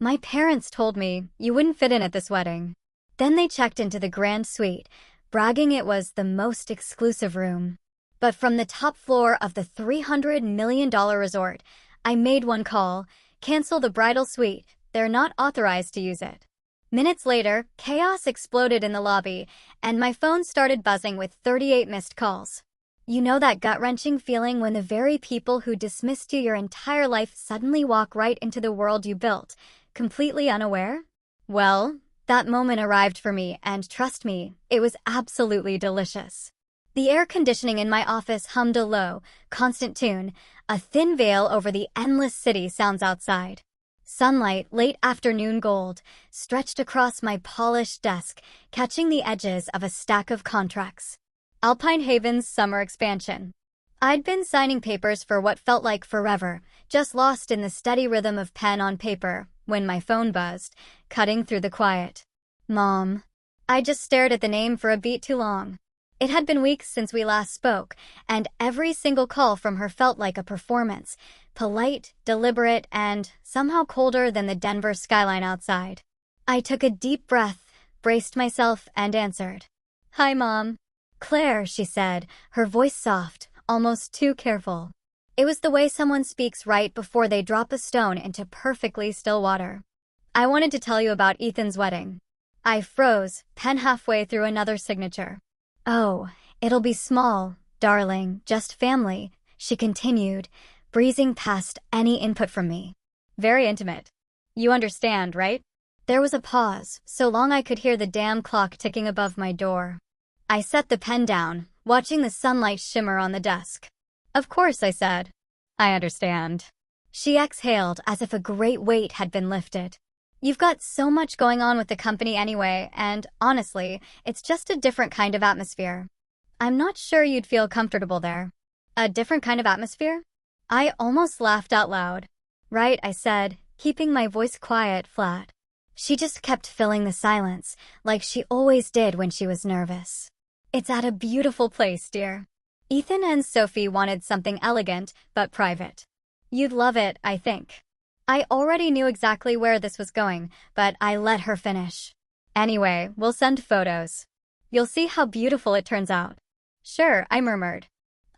My parents told me you wouldn't fit in at this wedding. Then they checked into the grand suite, bragging it was the most exclusive room. But from the top floor of the $300 million resort, I made one call: cancel the bridal suite. They're not authorized to use it. Minutes later, chaos exploded in the lobby, and my phone started buzzing with 38 missed calls. You know that gut-wrenching feeling when the very people who dismissed you your entire life suddenly walk right into the world you built, completely unaware? Well, that moment arrived for me, and trust me, it was absolutely delicious. The air conditioning in my office hummed a low, constant tune, a thin veil over the endless city sounds outside. Sunlight, late afternoon gold, stretched across my polished desk, catching the edges of a stack of contracts. Alpine Haven's summer expansion. I'd been signing papers for what felt like forever, just lost in the steady rhythm of pen on paper, when my phone buzzed, cutting through the quiet. Mom. I just stared at the name for a beat too long. It had been weeks since we last spoke, and every single call from her felt like a performance, polite, deliberate, and somehow colder than the Denver skyline outside. I took a deep breath, braced myself, and answered. "Hi, Mom." "Claire," she said, her voice soft, almost too careful. It was the way someone speaks right before they drop a stone into perfectly still water. "I wanted to tell you about Ethan's wedding." I froze, pen halfway through another signature. "Oh, it'll be small, darling, just family," she continued, breezing past any input from me. "Very intimate. You understand, right?" There was a pause, so long I could hear the damn clock ticking above my door. I set the pen down, watching the sunlight shimmer on the desk. "Of course," I said. "I understand." She exhaled as if a great weight had been lifted. "You've got so much going on with the company anyway, and honestly, it's just a different kind of atmosphere. I'm not sure you'd feel comfortable there." "A different kind of atmosphere?" I almost laughed out loud. "Right," I said, keeping my voice quiet, flat. She just kept filling the silence, like she always did when she was nervous. "It's at a beautiful place, dear. Ethan and Sophie wanted something elegant, but private. You'd love it, I think." I already knew exactly where this was going, but I let her finish. "Anyway, we'll send photos. You'll see how beautiful it turns out." "Sure," I murmured.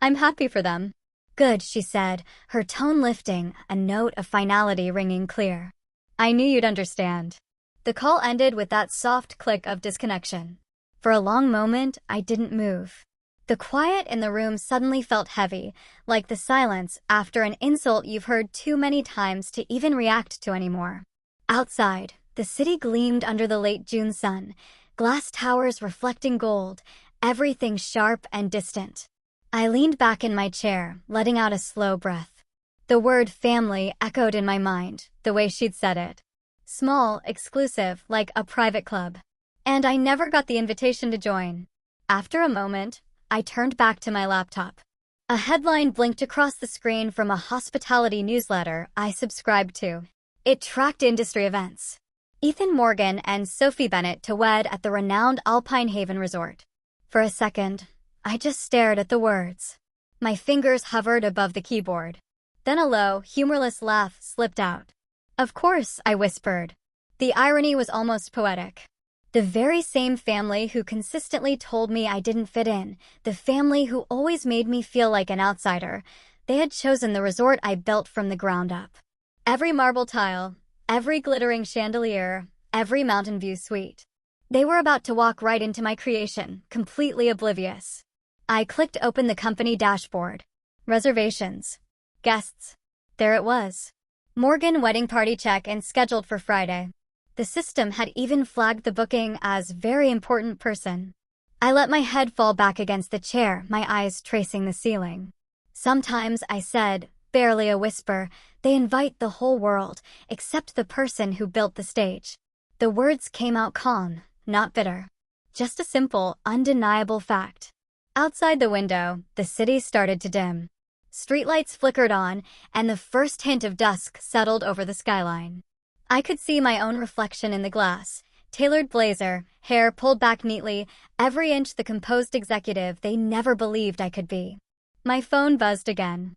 "I'm happy for them." "Good," she said, her tone lifting, a note of finality ringing clear. "I knew you'd understand." The call ended with that soft click of disconnection. For a long moment, I didn't move. The quiet in the room suddenly felt heavy, like the silence after an insult you've heard too many times to even react to anymore. Outside, the city gleamed under the late June sun, glass towers reflecting gold, everything sharp and distant. I leaned back in my chair, letting out a slow breath. The word family echoed in my mind, the way she'd said it. Small, exclusive, like a private club. And I never got the invitation to join. After a moment, I turned back to my laptop. A headline blinked across the screen from a hospitality newsletter I subscribed to. It tracked industry events. Ethan Morgan and Sophie Bennett to wed at the renowned Alpine Haven Resort. For a second, I just stared at the words. My fingers hovered above the keyboard. Then a low, humorless laugh slipped out. "Of course," I whispered. The irony was almost poetic. The very same family who consistently told me I didn't fit in, the family who always made me feel like an outsider, they had chosen the resort I built from the ground up. Every marble tile, every glittering chandelier, every mountain view suite. They were about to walk right into my creation, completely oblivious. I clicked open the company dashboard. Reservations. Guests. There it was. Morgan wedding party check and scheduled for Friday. The system had even flagged the booking as very important person. I let my head fall back against the chair, my eyes tracing the ceiling. "Sometimes," I said, barely a whisper, "they invite the whole world, except the person who built the stage." The words came out calm, not bitter. Just a simple, undeniable fact. Outside the window, the city started to dim. Streetlights flickered on, and the first hint of dusk settled over the skyline. I could see my own reflection in the glass. Tailored blazer, hair pulled back neatly, every inch the composed executive they never believed I could be. My phone buzzed again.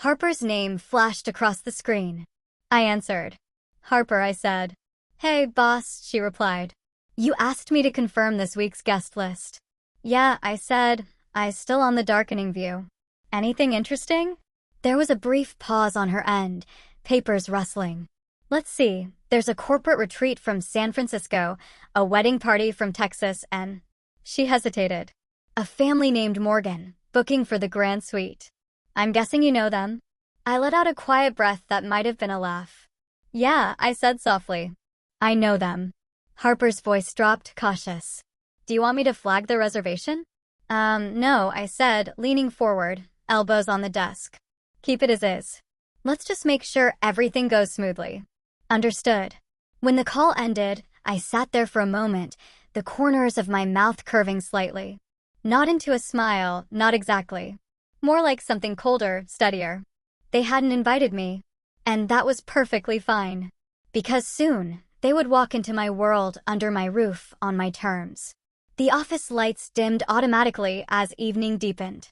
Harper's name flashed across the screen. I answered. Harper, I said. Hey, boss, she replied. You asked me to confirm this week's guest list. Yeah, I said. I still on the darkening view. Anything interesting? There was a brief pause on her end, papers rustling. Let's see, there's a corporate retreat from San Francisco, a wedding party from Texas, and… She hesitated. A family named Morgan, booking for the grand suite. I'm guessing you know them? I let out a quiet breath that might have been a laugh. Yeah, I said softly. I know them. Harper's voice dropped, cautious. Do you want me to flag the reservation? No, I said, leaning forward, elbows on the desk. Keep it as is. Let's just make sure everything goes smoothly. Understood. When the call ended, I sat there for a moment, the corners of my mouth curving slightly. Not into a smile, not exactly. More like something colder, steadier. They hadn't invited me. And that was perfectly fine. Because soon, they would walk into my world under my roof on my terms. The office lights dimmed automatically as evening deepened.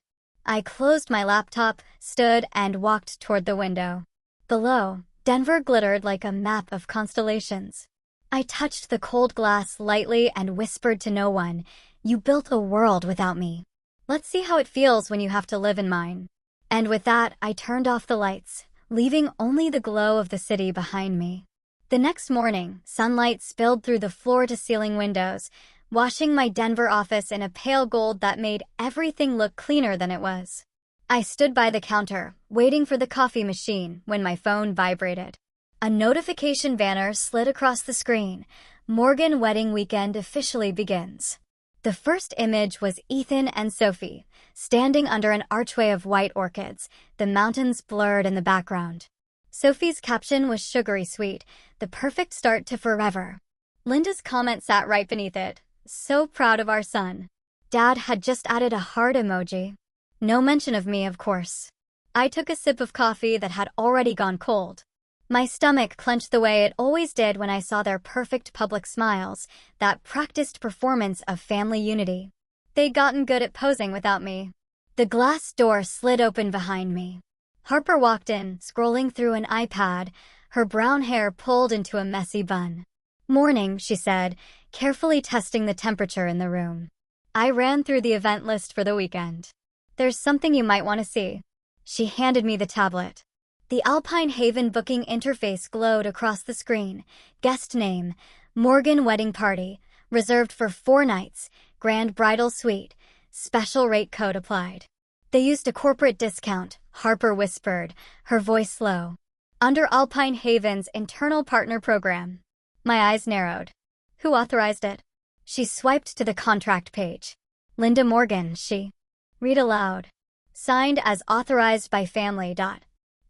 I closed my laptop, stood, and walked toward the window. Below, Denver glittered like a map of constellations. I touched the cold glass lightly and whispered to no one, "You built a world without me. Let's see how it feels when you have to live in mine." And with that, I turned off the lights, leaving only the glow of the city behind me. The next morning, sunlight spilled through the floor-to-ceiling windows, washing my Denver office in a pale gold that made everything look cleaner than it was. I stood by the counter, waiting for the coffee machine, when my phone vibrated. A notification banner slid across the screen. Morgan wedding weekend officially begins. The first image was Ethan and Sophie, standing under an archway of white orchids, the mountains blurred in the background. Sophie's caption was sugary sweet, the perfect start to forever. Linda's comment sat right beneath it. So proud of our son. Dad had just added a heart emoji. No mention of me, of course. I took a sip of coffee that had already gone cold. My stomach clenched the way it always did when I saw their perfect public smiles, that practiced performance of family unity. They'd gotten good at posing without me. The glass door slid open behind me. Harper walked in, scrolling through an iPad, her brown hair pulled into a messy bun. "Morning," she said, carefully testing the temperature in the room. I ran through the event list for the weekend. "There's something you might want to see." She handed me the tablet. The Alpine Haven booking interface glowed across the screen. Guest name, Morgan Wedding Party, reserved for 4 nights, grand bridal suite, special rate code applied. They used a corporate discount, Harper whispered, her voice low. Under Alpine Haven's internal partner program. My eyes narrowed. Who authorized it? She swiped to the contract page. Linda Morgan, she. Read aloud. Signed as authorized by family.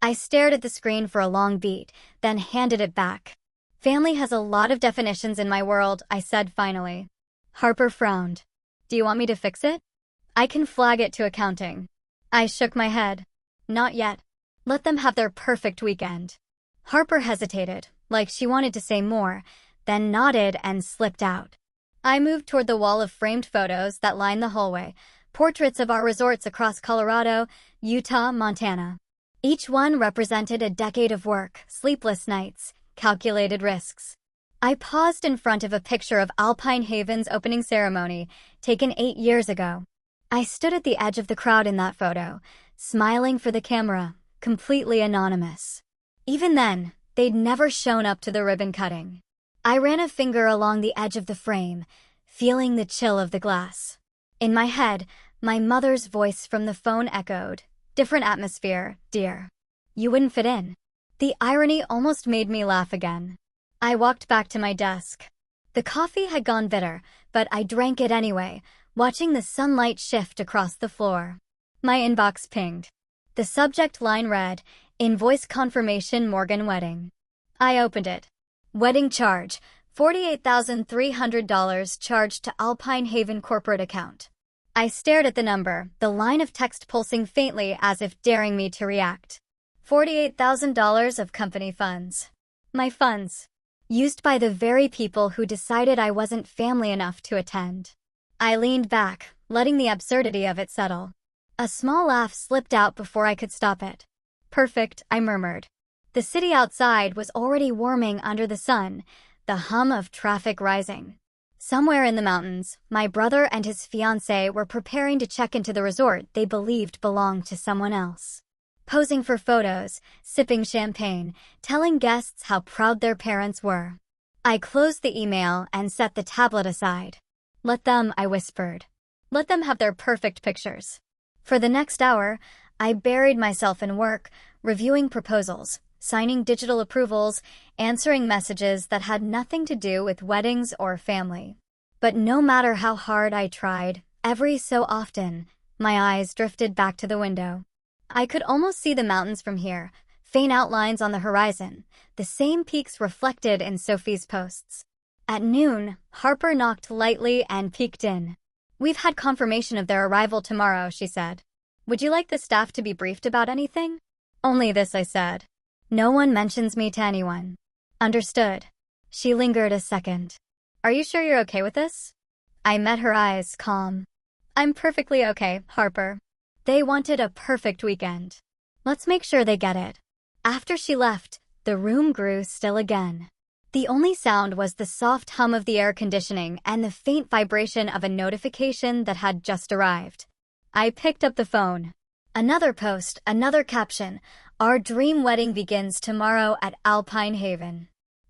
I stared at the screen for a long beat, then handed it back. Family has a lot of definitions in my world, I said finally. Harper frowned. Do you want me to fix it? I can flag it to accounting. I shook my head. Not yet. Let them have their perfect weekend. Harper hesitated, like she wanted to say more, then nodded and slipped out. I moved toward the wall of framed photos that lined the hallway, portraits of our resorts across Colorado, Utah, Montana. Each one represented a decade of work, sleepless nights, calculated risks. I paused in front of a picture of Alpine Haven's opening ceremony, taken 8 years ago. I stood at the edge of the crowd in that photo, smiling for the camera, completely anonymous. Even then, they'd never shown up to the ribbon cutting. I ran a finger along the edge of the frame, feeling the chill of the glass. In my head, my mother's voice from the phone echoed. Different atmosphere, dear. You wouldn't fit in. The irony almost made me laugh again. I walked back to my desk. The coffee had gone bitter, but I drank it anyway, watching the sunlight shift across the floor. My inbox pinged. The subject line read, Invoice confirmation Morgan wedding. I opened it. Wedding charge, $48,300 charged to Alpine Haven corporate account. I stared at the number, the line of text pulsing faintly as if daring me to react. $48,000 of company funds. My funds. Used by the very people who decided I wasn't family enough to attend. I leaned back, letting the absurdity of it settle. A small laugh slipped out before I could stop it. Perfect, I murmured. The city outside was already warming under the sun, the hum of traffic rising. Somewhere in the mountains, my brother and his fiancée were preparing to check into the resort they believed belonged to someone else. Posing for photos, sipping champagne, telling guests how proud their parents were. I closed the email and set the tablet aside. Let them, I whispered. Let them have their perfect pictures. For the next hour, I buried myself in work, reviewing proposals, signing digital approvals, answering messages that had nothing to do with weddings or family. But no matter how hard I tried, every so often, my eyes drifted back to the window. I could almost see the mountains from here, faint outlines on the horizon, the same peaks reflected in Sophie's posts. At noon, Harper knocked lightly and peeked in. "We've had confirmation of their arrival tomorrow," she said. "Would you like the staff to be briefed about anything?" "Only this," I said. "No one mentions me to anyone." "Understood." She lingered a second. "Are you sure you're okay with this?" I met her eyes, calm. "I'm perfectly okay, Harper. They wanted a perfect weekend. Let's make sure they get it." After she left, the room grew still again. The only sound was the soft hum of the air conditioning and the faint vibration of a notification that had just arrived. I picked up the phone. Another post, another caption. "Our dream wedding begins tomorrow at Alpine Haven."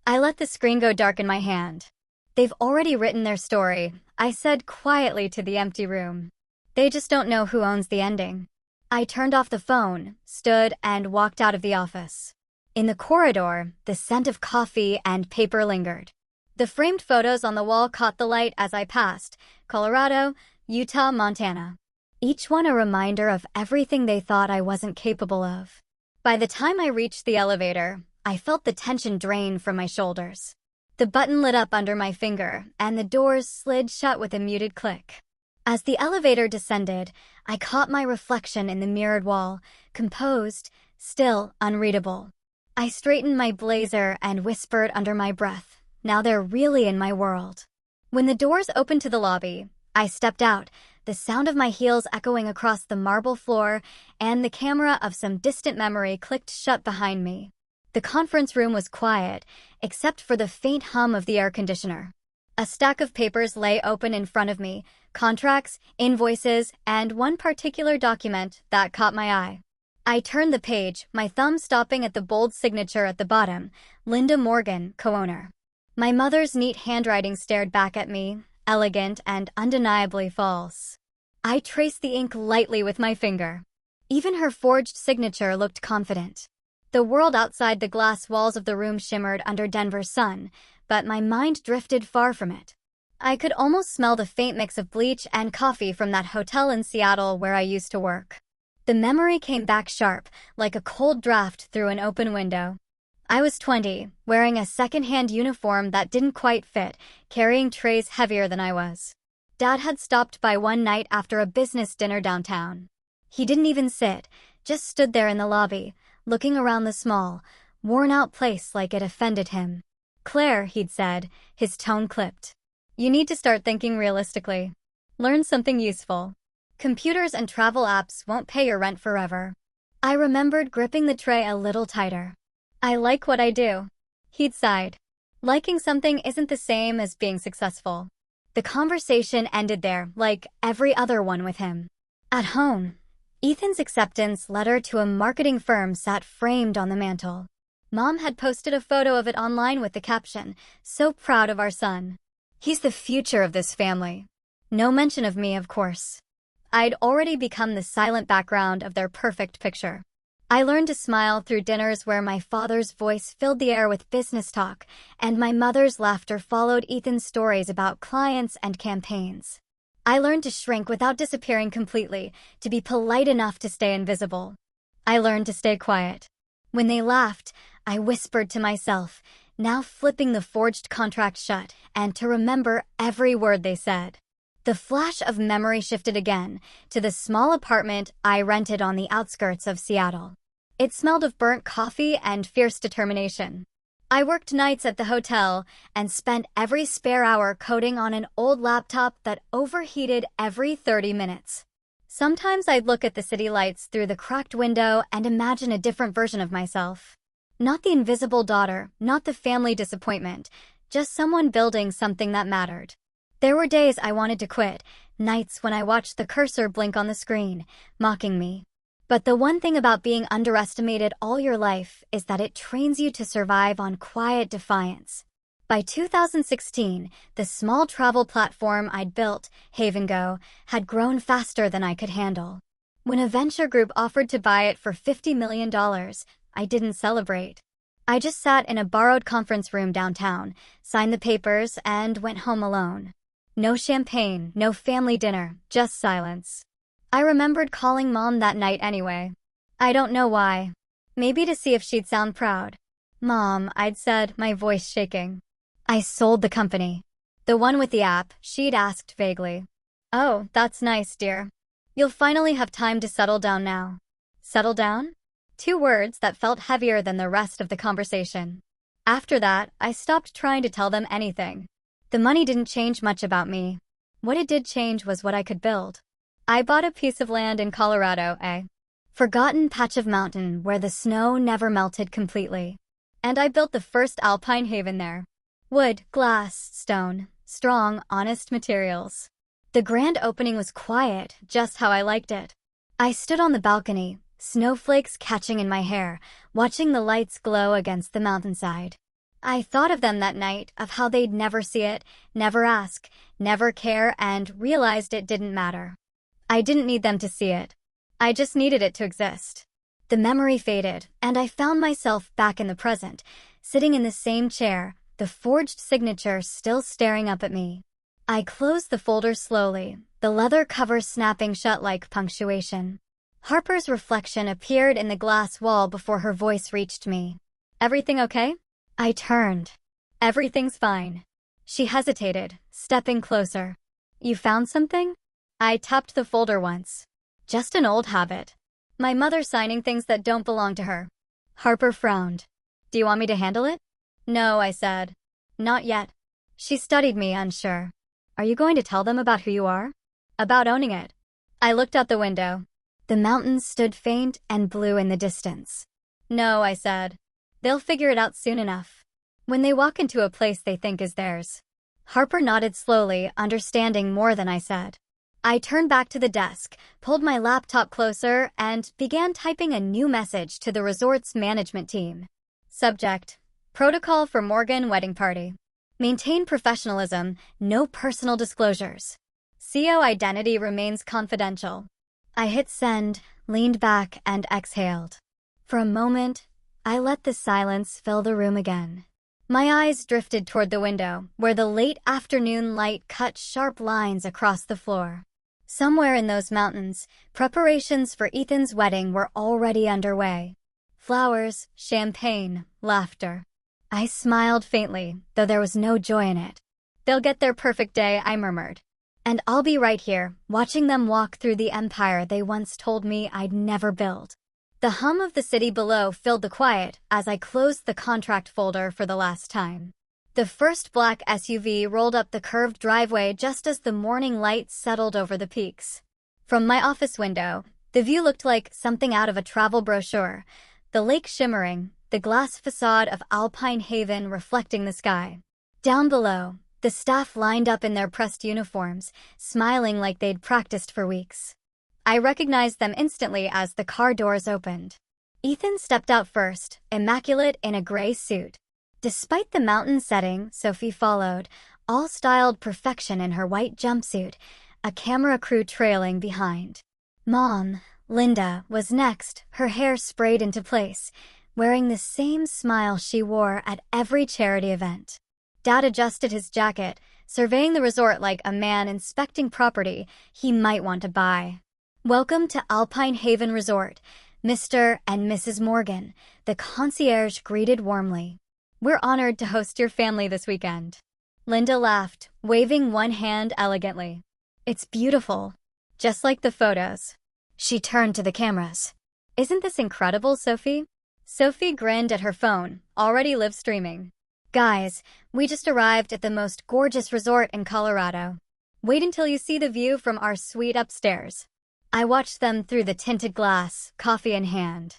I let the screen go dark in my hand. "They've already written their story," I said quietly to the empty room. "They just don't know who owns the ending." I turned off the phone, stood, and walked out of the office. In the corridor, the scent of coffee and paper lingered. The framed photos on the wall caught the light as I passed: Colorado, Utah, Montana. Each one a reminder of everything they thought I wasn't capable of. By the time I reached the elevator, I felt the tension drain from my shoulders. The button lit up under my finger, and the doors slid shut with a muted click. As the elevator descended, I caught my reflection in the mirrored wall, composed, still unreadable. I straightened my blazer and whispered under my breath, "Now they're really in my world." When the doors opened to the lobby, I stepped out, the sound of my heels echoing across the marble floor, and the camera of some distant memory clicked shut behind me. The conference room was quiet, except for the faint hum of the air conditioner. A stack of papers lay open in front of me, contracts, invoices, and one particular document that caught my eye. I turned the page, my thumb stopping at the bold signature at the bottom: Linda Morgan, co-owner. My mother's neat handwriting stared back at me, elegant and undeniably false. I traced the ink lightly with my finger. Even her forged signature looked confident. The world outside the glass walls of the room shimmered under Denver's sun, but my mind drifted far from it. I could almost smell the faint mix of bleach and coffee from that hotel in Seattle where I used to work. The memory came back sharp, like a cold draft through an open window. I was 20, wearing a second-hand uniform that didn't quite fit, carrying trays heavier than I was. Dad had stopped by one night after a business dinner downtown. He didn't even sit, just stood there in the lobby, looking around the small, worn-out place like it offended him. "Claire," he'd said, his tone clipped. "You need to start thinking realistically. Learn something useful. Computers and travel apps won't pay your rent forever." I remembered gripping the tray a little tighter. "I like what I do." He'd sighed. Liking something isn't the same as being successful. The conversation ended there, like every other one with him. At home, Ethan's acceptance letter to a marketing firm sat framed on the mantel. Mom had posted a photo of it online with the caption, "So proud of our son. He's the future of this family." No mention of me, of course. I'd already become the silent background of their perfect picture. I learned to smile through dinners where my father's voice filled the air with business talk, and my mother's laughter followed Ethan's stories about clients and campaigns. I learned to shrink without disappearing completely, to be polite enough to stay invisible. I learned to stay quiet. When they laughed, I whispered to myself, now flipping the forged contract shut, and to remember every word they said. The flash of memory shifted again, to the small apartment I rented on the outskirts of Seattle. It smelled of burnt coffee and fierce determination. I worked nights at the hotel and spent every spare hour coding on an old laptop that overheated every 30 minutes. Sometimes I'd look at the city lights through the cracked window and imagine a different version of myself. Not the invisible daughter, not the family disappointment, just someone building something that mattered. There were days I wanted to quit, nights when I watched the cursor blink on the screen, mocking me. But the one thing about being underestimated all your life is that it trains you to survive on quiet defiance. By 2016, the small travel platform I'd built, HavenGo, had grown faster than I could handle. When a venture group offered to buy it for $50 million, I didn't celebrate. I just sat in a borrowed conference room downtown, signed the papers, and went home alone. No champagne, no family dinner, just silence. I remembered calling Mom that night anyway. I don't know why. Maybe to see if she'd sound proud. "Mom," I'd said, my voice shaking. "I sold the company." "The one with the app?" she'd asked vaguely. "Oh, that's nice, dear. You'll finally have time to settle down now." Settle down? 2 words that felt heavier than the rest of the conversation. After that, I stopped trying to tell them anything. The money didn't change much about me. What it did change was what I could build. I bought a piece of land in Colorado, a forgotten patch of mountain where the snow never melted completely. And I built the first alpine haven there. Wood, glass, stone, strong, honest materials. The grand opening was quiet, just how I liked it. I stood on the balcony, snowflakes catching in my hair, watching the lights glow against the mountainside. I thought of them that night, of how they'd never see it, never ask, never care, and realized it didn't matter. I didn't need them to see it. I just needed it to exist. The memory faded, and I found myself back in the present, sitting in the same chair, the forged signature still staring up at me. I closed the folder slowly, the leather cover snapping shut like punctuation. Harper's reflection appeared in the glass wall before her voice reached me. "Everything okay?" I turned. "Everything's fine." She hesitated, stepping closer. "You found something?" I tapped the folder once. "Just an old habit. My mother signing things that don't belong to her." Harper frowned. "Do you want me to handle it?" "No," I said. "Not yet." She studied me, unsure. "Are you going to tell them about who you are?" "About owning it." I looked out the window. The mountains stood faint and blue in the distance. "No," I said. "They'll figure it out soon enough. When they walk into a place they think is theirs." Harper nodded slowly, understanding more than I said. I turned back to the desk, pulled my laptop closer, and began typing a new message to the resort's management team. Subject: Protocol for Morgan Wedding Party. Maintain professionalism, no personal disclosures. CO identity remains confidential. I hit send, leaned back, and exhaled. For a moment, I let the silence fill the room again. My eyes drifted toward the window, where the late afternoon light cut sharp lines across the floor. Somewhere in those mountains, preparations for Ethan's wedding were already underway. Flowers, champagne, laughter. I smiled faintly, though there was no joy in it. "They'll get their perfect day," I murmured. "And I'll be right here, watching them walk through the empire they once told me I'd never build." The hum of the city below filled the quiet as I closed the contract folder for the last time. The first black SUV rolled up the curved driveway just as the morning light settled over the peaks. From my office window, the view looked like something out of a travel brochure, the lake shimmering, the glass facade of Alpine Haven reflecting the sky. Down below, the staff lined up in their pressed uniforms, smiling like they'd practiced for weeks. I recognized them instantly as the car doors opened. Ethan stepped out first, immaculate in a gray suit. Despite the mountain setting, Sophie followed, all styled perfection in her white jumpsuit, a camera crew trailing behind. Mom, Linda, was next, her hair sprayed into place, wearing the same smile she wore at every charity event. Dad adjusted his jacket, surveying the resort like a man inspecting property he might want to buy. "Welcome to Alpine Haven Resort, Mr. and Mrs. Morgan," the concierge greeted warmly. "We're honored to host your family this weekend." Linda laughed, waving one hand elegantly. "It's beautiful, just like the photos." She turned to the cameras. "Isn't this incredible, Sophie?" Sophie grinned at her phone, already live streaming. "Guys, we just arrived at the most gorgeous resort in Colorado. Wait until you see the view from our suite upstairs." I watched them through the tinted glass, coffee in hand.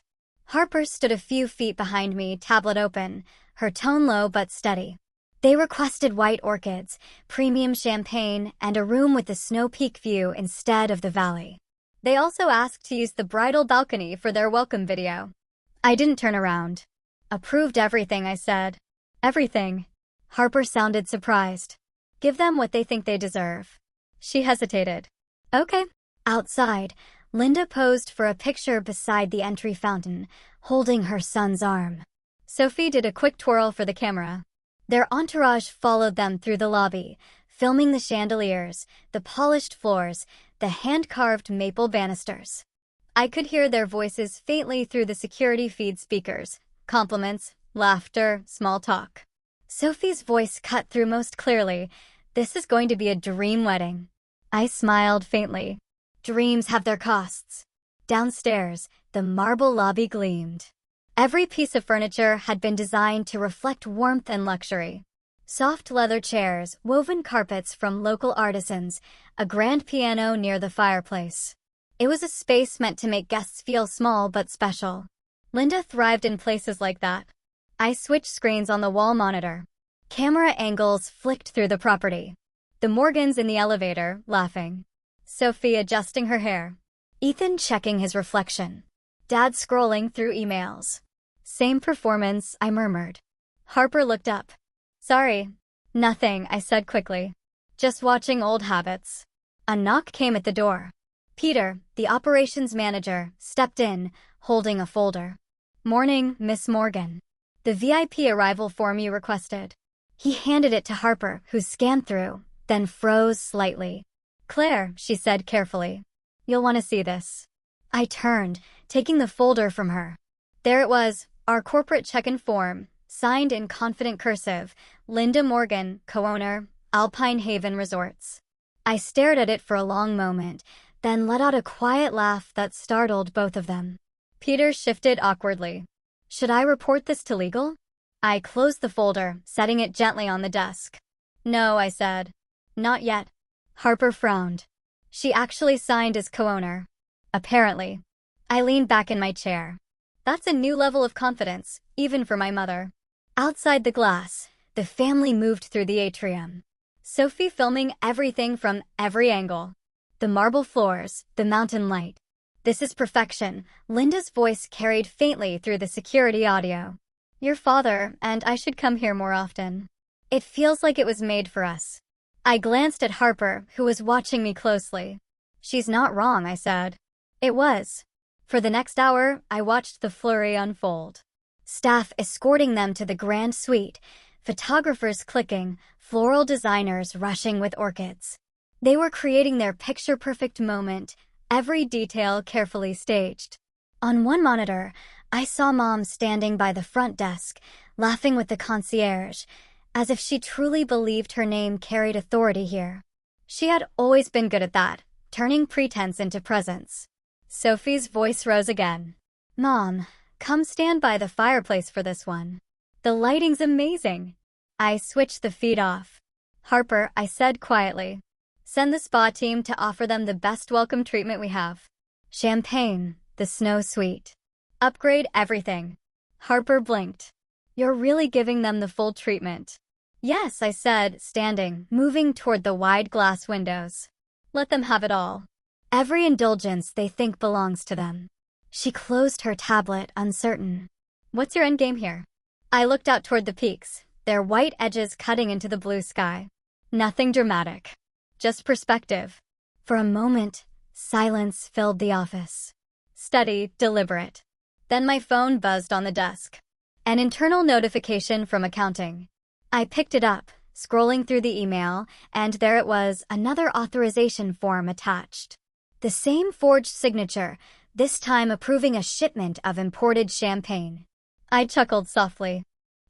Harper stood a few feet behind me, tablet open, her tone low but steady. They requested white orchids, premium champagne, and a room with the Snow Peak view instead of the valley. They also asked to use the bridal balcony for their welcome video. I didn't turn around. Approved everything, I said. Everything. Harper sounded surprised. Give them what they think they deserve. She hesitated. Okay. Outside, Linda posed for a picture beside the entry fountain, holding her son's arm. Sophie did a quick twirl for the camera. Their entourage followed them through the lobby, filming the chandeliers, the polished floors, the hand-carved maple banisters. I could hear their voices faintly through the security feed speakers. Compliments, laughter, small talk. Sophie's voice cut through most clearly. This is going to be a dream wedding. I smiled faintly. Dreams have their costs. Downstairs, the marble lobby gleamed. Every piece of furniture had been designed to reflect warmth and luxury. Soft leather chairs, woven carpets from local artisans, a grand piano near the fireplace. It was a space meant to make guests feel small but special. Linda thrived in places like that. I switched screens on the wall monitor. Camera angles flicked through the property. The Morgans in the elevator, laughing. Sophie adjusting her hair. Ethan checking his reflection. Dad scrolling through emails. Same performance, I murmured. Harper looked up. Sorry. Nothing, I said quickly. Just watching old habits. A knock came at the door. Peter, the operations manager, stepped in, holding a folder. Morning, Miss Morgan. The VIP arrival form you requested. He handed it to Harper, who scanned through, then froze slightly. Claire, she said carefully. You'll want to see this. I turned, taking the folder from her. There it was, our corporate check-in form, signed in confident cursive, Linda Morgan, co-owner, Alpine Haven Resorts. I stared at it for a long moment, then let out a quiet laugh that startled both of them. Peter shifted awkwardly. Should I report this to legal? I closed the folder, setting it gently on the desk. No, I said. Not yet. Harper frowned. She actually signed as co-owner. Apparently. I leaned back in my chair. That's a new level of confidence, even for my mother. Outside the glass, the family moved through the atrium. Sophie filming everything from every angle. The marble floors, the mountain light. This is perfection, Linda's voice carried faintly through the security audio. Your father, and I should come here more often. It feels like it was made for us. I glanced at Harper, who was watching me closely. She's not wrong, I said. It was. For the next hour, I watched the flurry unfold. Staff escorting them to the grand suite, photographers clicking, floral designers rushing with orchids. They were creating their picture-perfect moment, every detail carefully staged. On one monitor, I saw Mom standing by the front desk, laughing with the concierge, as if she truly believed her name carried authority here. She had always been good at that, turning pretense into presence. Sophie's voice rose again. Mom, come stand by the fireplace for this one. The lighting's amazing. I switched the feed off. Harper, I said quietly. Send the spa team to offer them the best welcome treatment we have. Champagne, the snow suite. Upgrade everything. Harper blinked. You're really giving them the full treatment. Yes, I said, standing, moving toward the wide glass windows. Let them have it all. Every indulgence they think belongs to them. She closed her tablet, uncertain. What's your endgame here? I looked out toward the peaks, their white edges cutting into the blue sky. Nothing dramatic. Just perspective. For a moment, silence filled the office. Steady, deliberate. Then my phone buzzed on the desk. An internal notification from accounting. I picked it up, scrolling through the email, and there it was, another authorization form attached. The same forged signature, this time approving a shipment of imported champagne. I chuckled softly,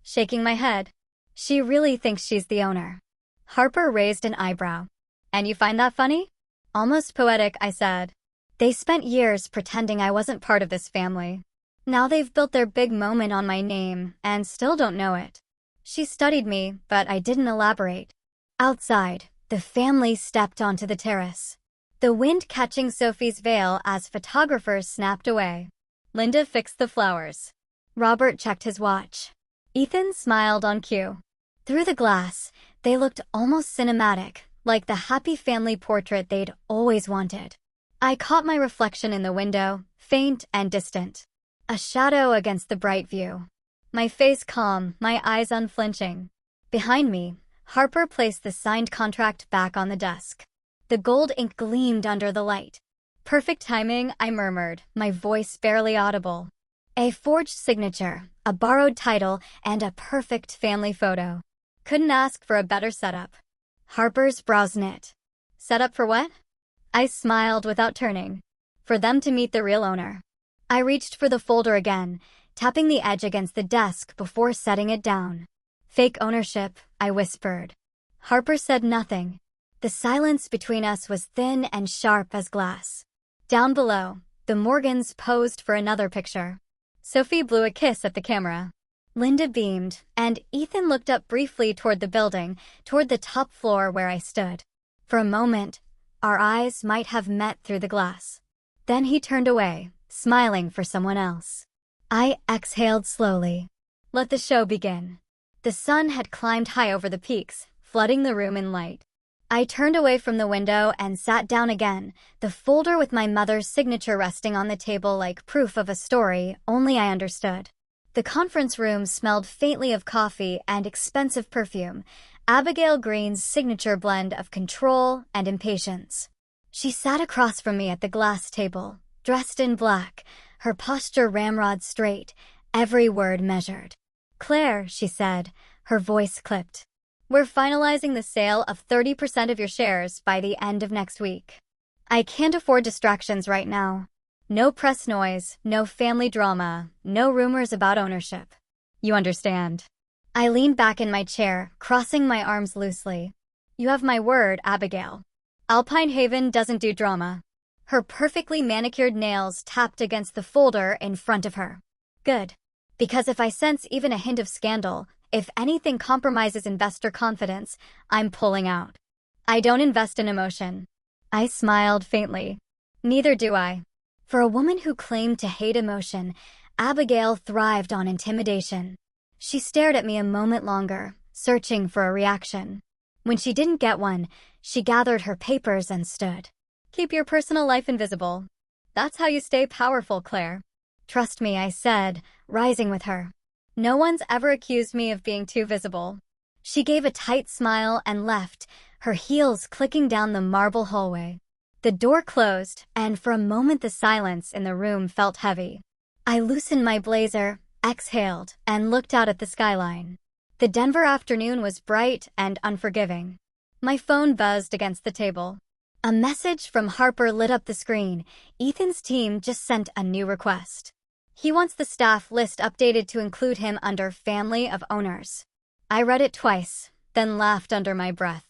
shaking my head. She really thinks she's the owner. Harper raised an eyebrow. And you find that funny? Almost poetic, I said. They spent years pretending I wasn't part of this family. Now they've built their big moment on my name and still don't know it. She studied me, but I didn't elaborate. Outside, the family stepped onto the terrace. The wind catching Sophie's veil as photographers snapped away. Linda fixed the flowers. Robert checked his watch. Ethan smiled on cue. Through the glass, they looked almost cinematic, like the happy family portrait they'd always wanted. I caught my reflection in the window, faint and distant. A shadow against the bright view. My face calm, my eyes unflinching. Behind me, Harper placed the signed contract back on the desk. The gold ink gleamed under the light. Perfect timing, I murmured, my voice barely audible. A forged signature, a borrowed title, and a perfect family photo. Couldn't ask for a better setup. Harper's brows knit. Setup for what? I smiled without turning. For them to meet the real owner. I reached for the folder again, tapping the edge against the desk before setting it down. Fake ownership, I whispered. Harper said nothing. The silence between us was thin and sharp as glass. Down below, the Morgans posed for another picture. Sophie blew a kiss at the camera. Linda beamed, and Ethan looked up briefly toward the building, toward the top floor where I stood. For a moment, our eyes might have met through the glass. Then he turned away, smiling for someone else. I exhaled slowly. Let the show begin. The sun had climbed high over the peaks, flooding the room in light. I turned away from the window and sat down again, the folder with my mother's signature resting on the table like proof of a story only I understood. The conference room smelled faintly of coffee and expensive perfume, Abigail Green's signature blend of control and impatience. She sat across from me at the glass table, dressed in black, her posture ramrod straight, every word measured. Claire, she said, her voice clipped. We're finalizing the sale of 30% of your shares by the end of next week. I can't afford distractions right now. No press noise, no family drama, no rumors about ownership. You understand. I leaned back in my chair, crossing my arms loosely. You have my word, Abigail. Alpine Haven doesn't do drama. Her perfectly manicured nails tapped against the folder in front of her. Good. Because if I sense even a hint of scandal, if anything compromises investor confidence, I'm pulling out. I don't invest in emotion. I smiled faintly. Neither do I. For a woman who claimed to hate emotion, Abigail thrived on intimidation. She stared at me a moment longer, searching for a reaction. When she didn't get one, she gathered her papers and stood. Keep your personal life invisible. That's how you stay powerful, Claire. Trust me, I said, rising with her. No one's ever accused me of being too visible. She gave a tight smile and left, her heels clicking down the marble hallway. The door closed, and for a moment the silence in the room felt heavy. I loosened my blazer, exhaled, and looked out at the skyline. The Denver afternoon was bright and unforgiving. My phone buzzed against the table. A message from Harper lit up the screen. Ethan's team just sent a new request. He wants the staff list updated to include him under Family of Owners. I read it twice, then laughed under my breath.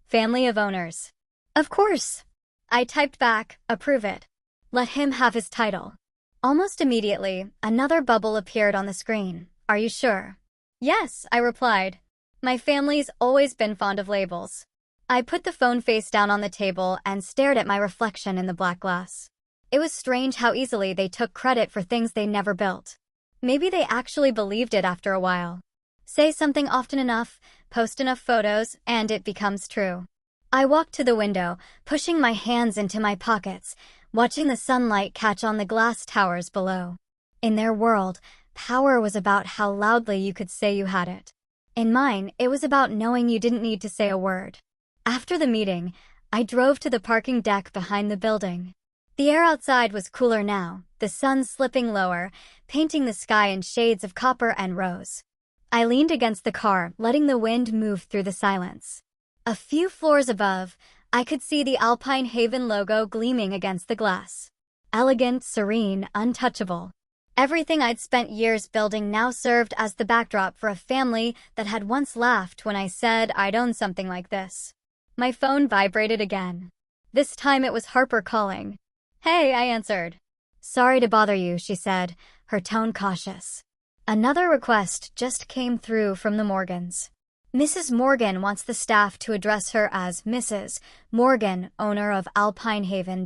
Family of Owners. Of course. I typed back, approve it. Let him have his title. Almost immediately, another bubble appeared on the screen. Are you sure? Yes, I replied. My family's always been fond of labels. I put the phone face down on the table and stared at my reflection in the black glass. It was strange how easily they took credit for things they never built. Maybe they actually believed it after a while. Say something often enough, post enough photos, and it becomes true. I walked to the window, pushing my hands into my pockets, watching the sunlight catch on the glass towers below. In their world, power was about how loudly you could say you had it. In mine, it was about knowing you didn't need to say a word. After the meeting, I drove to the parking deck behind the building. The air outside was cooler now, the sun slipping lower, painting the sky in shades of copper and rose. I leaned against the car, letting the wind move through the silence. A few floors above, I could see the Alpine Haven logo gleaming against the glass. Elegant, serene, untouchable. Everything I'd spent years building now served as the backdrop for a family that had once laughed when I said I'd own something like this. My phone vibrated again. This time it was Harper calling. Hey, I answered. Sorry to bother you, she said, her tone cautious. Another request just came through from the Morgans. Mrs. Morgan wants the staff to address her as Mrs. Morgan, owner of Alpine Haven.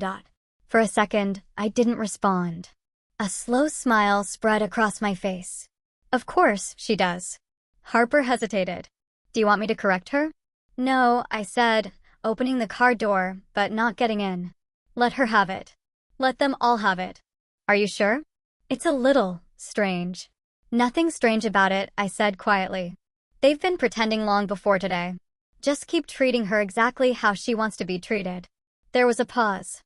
For a second, I didn't respond. A slow smile spread across my face. Of course, she does. Harper hesitated. Do you want me to correct her? No, I said, opening the car door, but not getting in. Let her have it. Let them all have it. Are you sure? It's a little strange. Nothing strange about it, I said quietly. They've been pretending long before today. Just keep treating her exactly how she wants to be treated. There was a pause.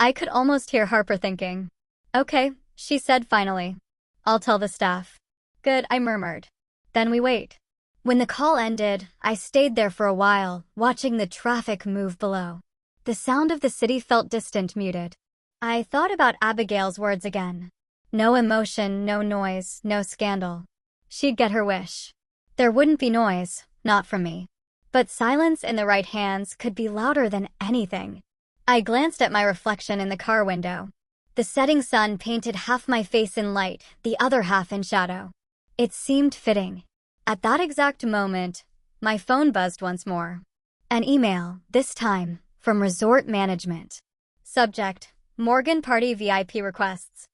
I could almost hear Harper thinking. Okay, she said finally. I'll tell the staff. Good, I murmured. Then we wait. When the call ended, I stayed there for a while, watching the traffic move below. The sound of the city felt distant, muted. I thought about Abigail's words again. No emotion, no noise, no scandal. She'd get her wish. There wouldn't be noise, not from me. But silence in the right hands could be louder than anything. I glanced at my reflection in the car window. The setting sun painted half my face in light, the other half in shadow. It seemed fitting. At that exact moment, my phone buzzed once more. An email, this time, from Resort Management. Subject, Morgan Party VIP requests.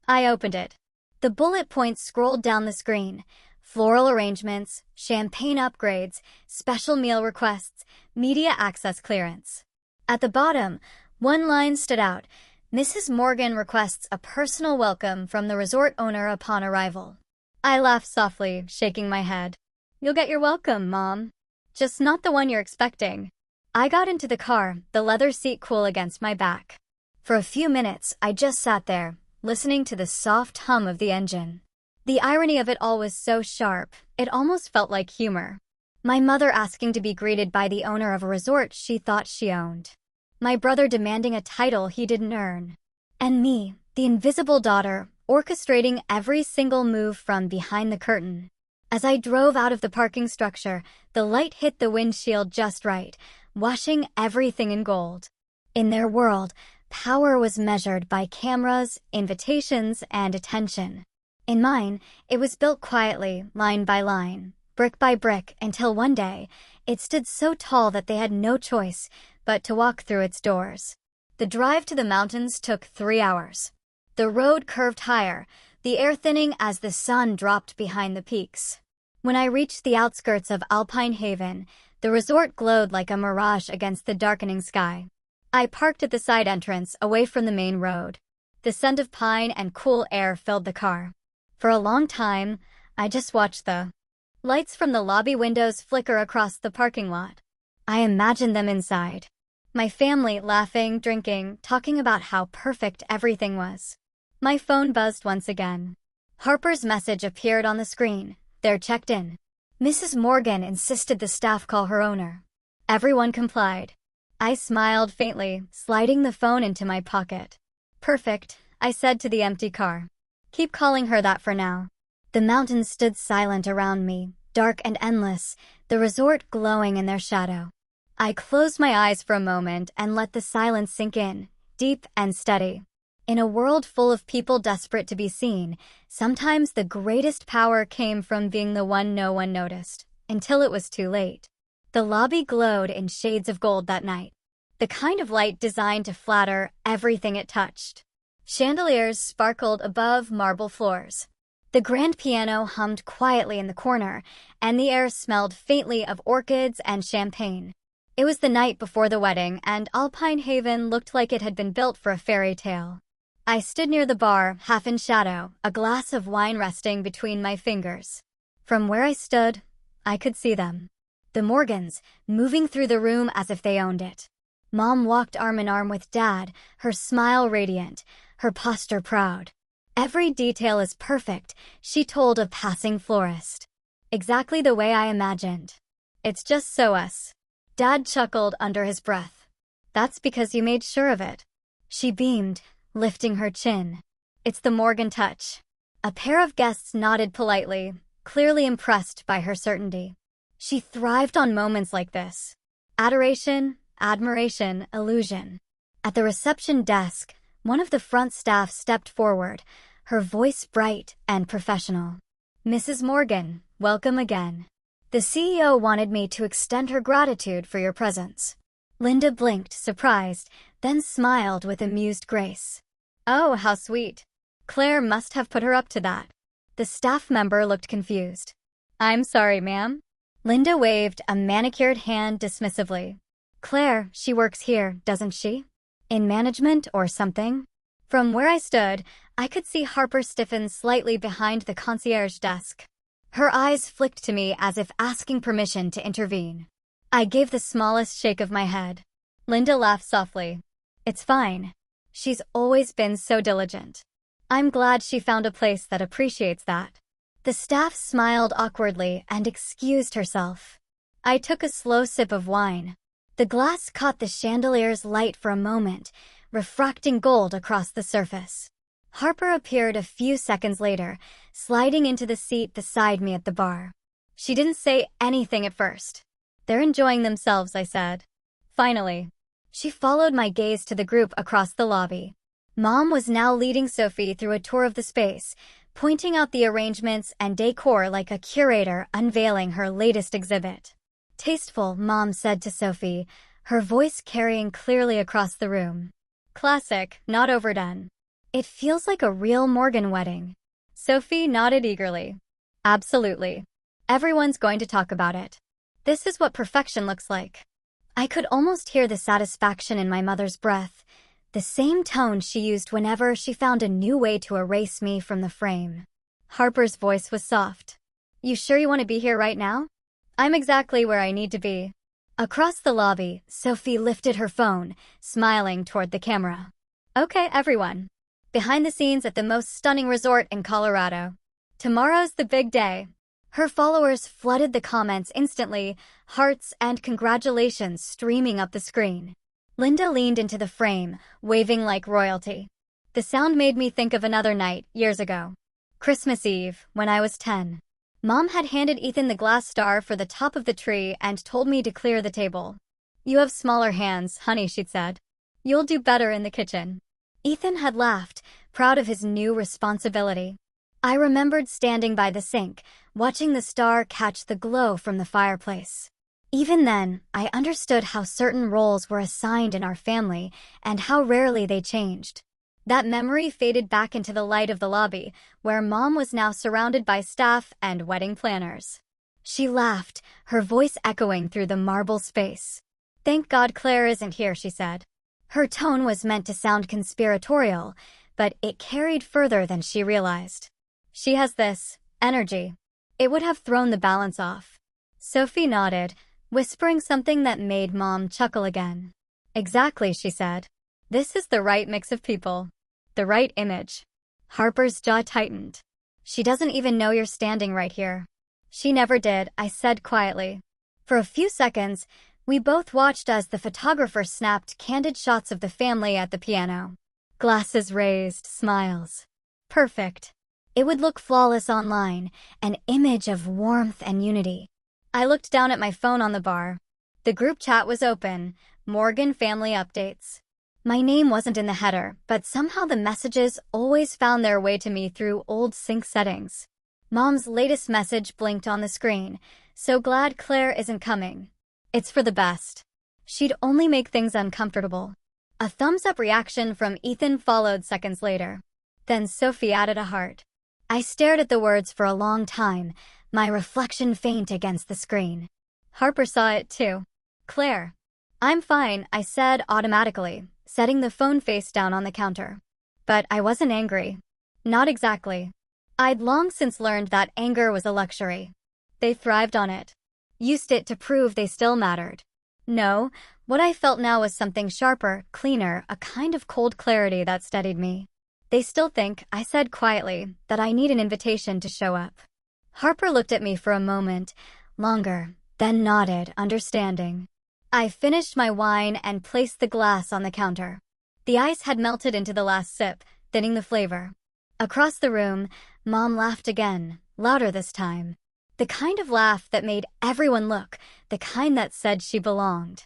I opened it. The bullet points scrolled down the screen. Floral arrangements, champagne upgrades, special meal requests, media access clearance. At the bottom, one line stood out. Mrs. Morgan requests a personal welcome from the resort owner upon arrival. I laughed softly, shaking my head. You'll get your welcome, Mom. Just not the one you're expecting. I got into the car, the leather seat cool against my back. For a few minutes, I just sat there, listening to the soft hum of the engine. The irony of it all was so sharp, it almost felt like humor. My mother asking to be greeted by the owner of a resort she thought she owned. My brother demanding a title he didn't earn. And me, the invisible daughter, orchestrating every single move from behind the curtain. As I drove out of the parking structure, the light hit the windshield just right, washing everything in gold. In their world, power was measured by cameras, invitations, and attention. In mine, it was built quietly, line by line, brick by brick, until one day, it stood so tall that they had no choice but to walk through its doors. The drive to the mountains took 3 hours. The road curved higher, the air thinning as the sun dropped behind the peaks. When I reached the outskirts of Alpine Haven, the resort glowed like a mirage against the darkening sky. I parked at the side entrance, away from the main road. The scent of pine and cool air filled the car. For a long time, I just watched the lights from the lobby windows flicker across the parking lot. I imagined them inside. My family laughing, drinking, talking about how perfect everything was. My phone buzzed once again. Harper's message appeared on the screen. They're checked in. Mrs. Morgan insisted the staff call her owner. Everyone complied. I smiled faintly, sliding the phone into my pocket. Perfect, I said to the empty car. Keep calling her that for now. The mountains stood silent around me, dark and endless, the resort glowing in their shadow. I closed my eyes for a moment and let the silence sink in, deep and steady. In a world full of people desperate to be seen, sometimes the greatest power came from being the one no one noticed, until it was too late. The lobby glowed in shades of gold that night, the kind of light designed to flatter everything it touched. Chandeliers sparkled above marble floors. The grand piano hummed quietly in the corner, and the air smelled faintly of orchids and champagne. It was the night before the wedding, and Alpine Haven looked like it had been built for a fairy tale. I stood near the bar, half in shadow, a glass of wine resting between my fingers. From where I stood, I could see them. The Morgans, moving through the room as if they owned it. Mom walked arm in arm with Dad, her smile radiant, her posture proud. Every detail is perfect, she told a passing florist. Exactly the way I imagined. It's just so us. Dad chuckled under his breath. That's because you made sure of it. She beamed, lifting her chin. It's the Morgan touch. A pair of guests nodded politely, clearly impressed by her certainty. She thrived on moments like this. Adoration, admiration, illusion. At the reception desk, one of the front staff stepped forward, her voice bright and professional. Mrs. Morgan, welcome again. The CEO wanted me to extend her gratitude for your presence. Linda blinked, surprised, then smiled with amused grace. Oh, how sweet. Claire must have put her up to that. The staff member looked confused. I'm sorry, ma'am. Linda waved a manicured hand dismissively. Claire, she works here, doesn't she? In management or something? From where I stood, I could see Harper stiffen slightly behind the concierge desk. Her eyes flicked to me as if asking permission to intervene. I gave the smallest shake of my head. Linda laughed softly. It's fine. She's always been so diligent. I'm glad she found a place that appreciates that. The staff smiled awkwardly and excused herself. I took a slow sip of wine. The glass caught the chandelier's light for a moment, refracting gold across the surface. Harper appeared a few seconds later, sliding into the seat beside me at the bar. She didn't say anything at first. They're enjoying themselves, I said. Finally, she followed my gaze to the group across the lobby. Mom was now leading Sophie through a tour of the space, pointing out the arrangements and decor like a curator unveiling her latest exhibit. Tasteful, Mom said to Sophie, her voice carrying clearly across the room. Classic, not overdone. It feels like a real Morgan wedding. Sophie nodded eagerly. Absolutely. Everyone's going to talk about it. This is what perfection looks like. I could almost hear the satisfaction in my mother's breath, the same tone she used whenever she found a new way to erase me from the frame. Harper's voice was soft. You sure you want to be here right now? I'm exactly where I need to be. Across the lobby, Sophie lifted her phone, smiling toward the camera. Okay, everyone. Behind the scenes at the most stunning resort in Colorado. Tomorrow's the big day. Her followers flooded the comments instantly, hearts and congratulations streaming up the screen. Linda leaned into the frame, waving like royalty. The sound made me think of another night, years ago. Christmas Eve, when I was 10. Mom had handed Ethan the glass star for the top of the tree and told me to clear the table. You have smaller hands, honey, she'd said. You'll do better in the kitchen. Ethan had laughed, proud of his new responsibility. I remembered standing by the sink, watching the star catch the glow from the fireplace. Even then, I understood how certain roles were assigned in our family and how rarely they changed. That memory faded back into the light of the lobby, where Mom was now surrounded by staff and wedding planners. She laughed, her voice echoing through the marble space. Thank God Claire isn't here, she said. Her tone was meant to sound conspiratorial, but it carried further than she realized. She has this energy. It would have thrown the balance off. Sophie nodded, whispering something that made Mom chuckle again. Exactly, she said. This is the right mix of people. The right image. Harper's jaw tightened. She doesn't even know you're standing right here. She never did, I said quietly. For a few seconds, we both watched as the photographer snapped candid shots of the family at the piano. Glasses raised, smiles. Perfect. It would look flawless online, an image of warmth and unity. I looked down at my phone on the bar. The group chat was open, Morgan family updates. My name wasn't in the header, but somehow the messages always found their way to me through old sync settings. Mom's latest message blinked on the screen. So glad Claire isn't coming. It's for the best. She'd only make things uncomfortable. A thumbs-up reaction from Ethan followed seconds later. Then Sophie added a heart. I stared at the words for a long time, my reflection faint against the screen. Harper saw it too. Claire. I'm fine, I said automatically, setting the phone face down on the counter. But I wasn't angry. Not exactly. I'd long since learned that anger was a luxury. They thrived on it. Used it to prove they still mattered. No, what I felt now was something sharper, cleaner, a kind of cold clarity that steadied me. They still think, I said quietly, that I need an invitation to show up. Harper looked at me for a moment, longer, then nodded, understanding. I finished my wine and placed the glass on the counter. The ice had melted into the last sip, thinning the flavor. Across the room, Mom laughed again, louder this time. The kind of laugh that made everyone look, the kind that said she belonged.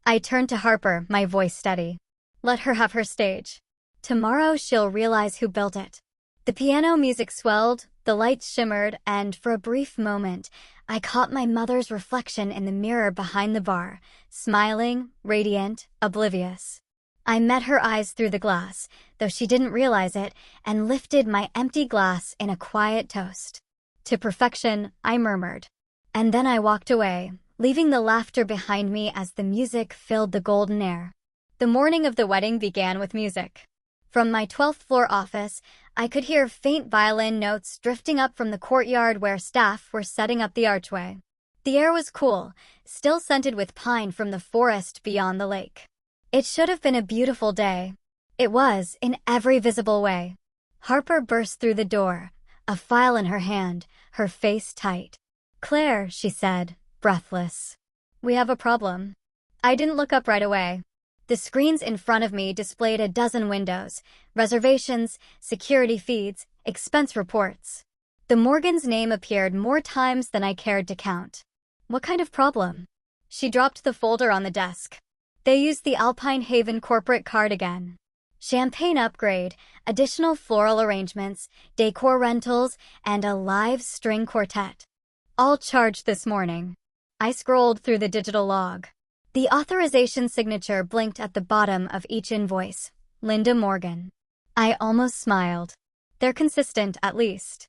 I turned to Harper, my voice steady. Let her have her stage. Tomorrow she'll realize who built it. The piano music swelled, the lights shimmered, and for a brief moment, I caught my mother's reflection in the mirror behind the bar, smiling, radiant, oblivious. I met her eyes through the glass, the though she didn't realize it, and lifted my empty glass in a quiet toast. To perfection, I murmured. And then I walked away, leaving the laughter behind me as the music filled the golden air. The morning of the wedding began with music. From my 12th floor office, I could hear faint violin notes drifting up from the courtyard where staff were setting up the archway. The air was cool, still scented with pine from the forest beyond the lake. It should have been a beautiful day. It was, in every visible way. Harper burst through the door, a file in her hand, her face tight. "Claire," she said, breathless. "We have a problem." I didn't look up right away. The screens in front of me displayed a dozen windows, reservations, security feeds, expense reports. The Morgan's name appeared more times than I cared to count. What kind of problem? She dropped the folder on the desk. They used the Alpine Haven corporate card again. Champagne upgrade, additional floral arrangements, decor rentals, and a live string quartet. All charged this morning. I scrolled through the digital log. The authorization signature blinked at the bottom of each invoice. Linda Morgan. I almost smiled. They're consistent, at least.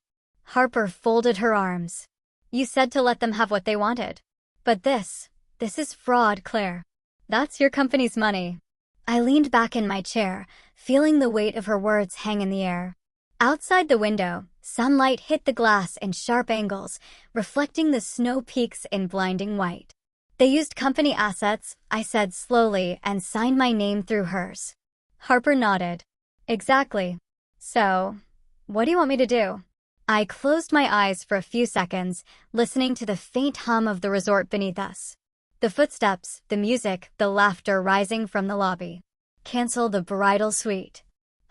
Harper folded her arms. You said to let them have what they wanted. But this is fraud, Claire. That's your company's money. I leaned back in my chair, feeling the weight of her words hang in the air. Outside the window, sunlight hit the glass in sharp angles, reflecting the snow peaks in blinding white. They used company assets, I said slowly, and signed my name through hers. Harper nodded. Exactly. So, what do you want me to do? I closed my eyes for a few seconds, listening to the faint hum of the resort beneath us. The footsteps, the music, the laughter rising from the lobby. Cancel the bridal suite.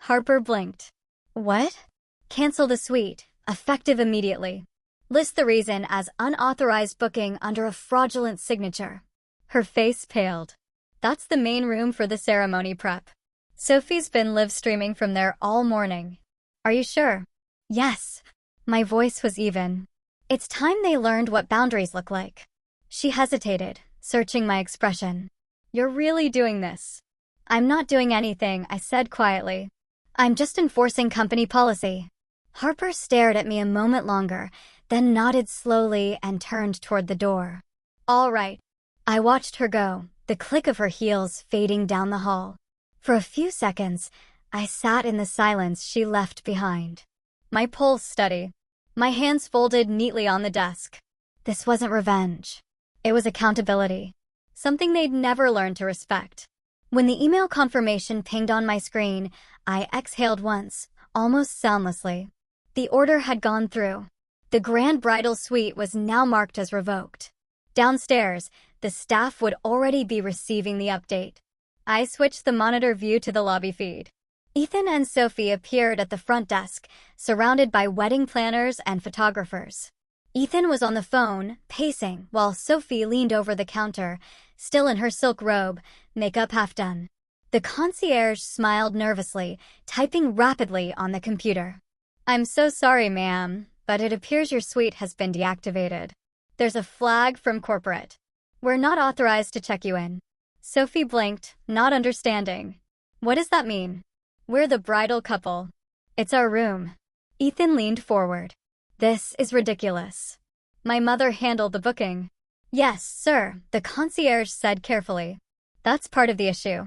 Harper blinked. What? Cancel the suite, effective immediately. List the reason as unauthorized booking under a fraudulent signature. Her face paled. That's the main room for the ceremony prep. Sophie's been live streaming from there all morning. Are you sure? Yes. My voice was even. It's time they learned what boundaries look like. She hesitated, searching my expression. You're really doing this? I'm not doing anything, I said quietly. I'm just enforcing company policy. Harper stared at me a moment longer, then nodded slowly and turned toward the door. All right. I watched her go, the click of her heels fading down the hall. For a few seconds, I sat in the silence she left behind. My pulse steady. My hands folded neatly on the desk. This wasn't revenge. It was accountability. Something they'd never learned to respect. When the email confirmation pinged on my screen, I exhaled once, almost soundlessly. The order had gone through. The grand bridal suite was now marked as revoked. Downstairs, the staff would already be receiving the update. I switched the monitor view to the lobby feed. Ethan and Sophie appeared at the front desk, surrounded by wedding planners and photographers. Ethan was on the phone, pacing, while Sophie leaned over the counter, still in her silk robe, makeup half done. The concierge smiled nervously, typing rapidly on the computer. I'm so sorry, ma'am, but it appears your suite has been deactivated. There's a flag from corporate. We're not authorized to check you in. Sophie blinked, not understanding. What does that mean? We're the bridal couple. It's our room. Ethan leaned forward. This is ridiculous. My mother handled the booking. Yes, sir, the concierge said carefully. That's part of the issue.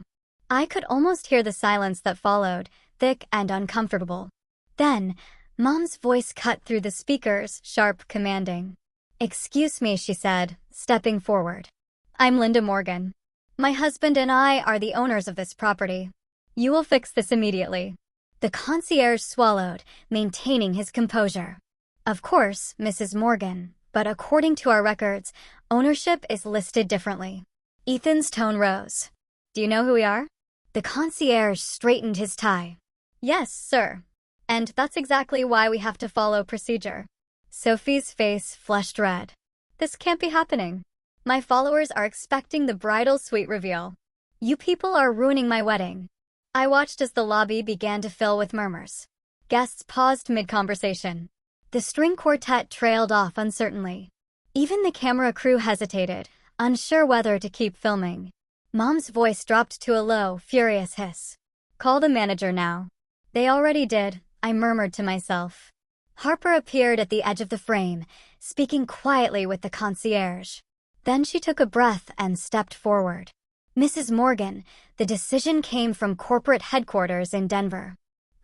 I could almost hear the silence that followed, thick and uncomfortable. Then, Mom's voice cut through the speakers, sharp, commanding. Excuse me, she said, stepping forward. I'm Linda Morgan. My husband and I are the owners of this property. You will fix this immediately. The concierge swallowed, maintaining his composure. Of course, Mrs. Morgan, but according to our records, ownership is listed differently. Ethan's tone rose. Do you know who we are? The concierge straightened his tie. Yes, sir. And that's exactly why we have to follow procedure. Sophie's face flushed red. This can't be happening. My followers are expecting the bridal suite reveal. You people are ruining my wedding. I watched as the lobby began to fill with murmurs. Guests paused mid-conversation. The string quartet trailed off uncertainly. Even the camera crew hesitated, unsure whether to keep filming. Mom's voice dropped to a low, furious hiss. Call the manager now. They already did, I murmured to myself. Harper appeared at the edge of the frame, speaking quietly with the concierge. Then she took a breath and stepped forward. Mrs. Morgan, the decision came from corporate headquarters in Denver.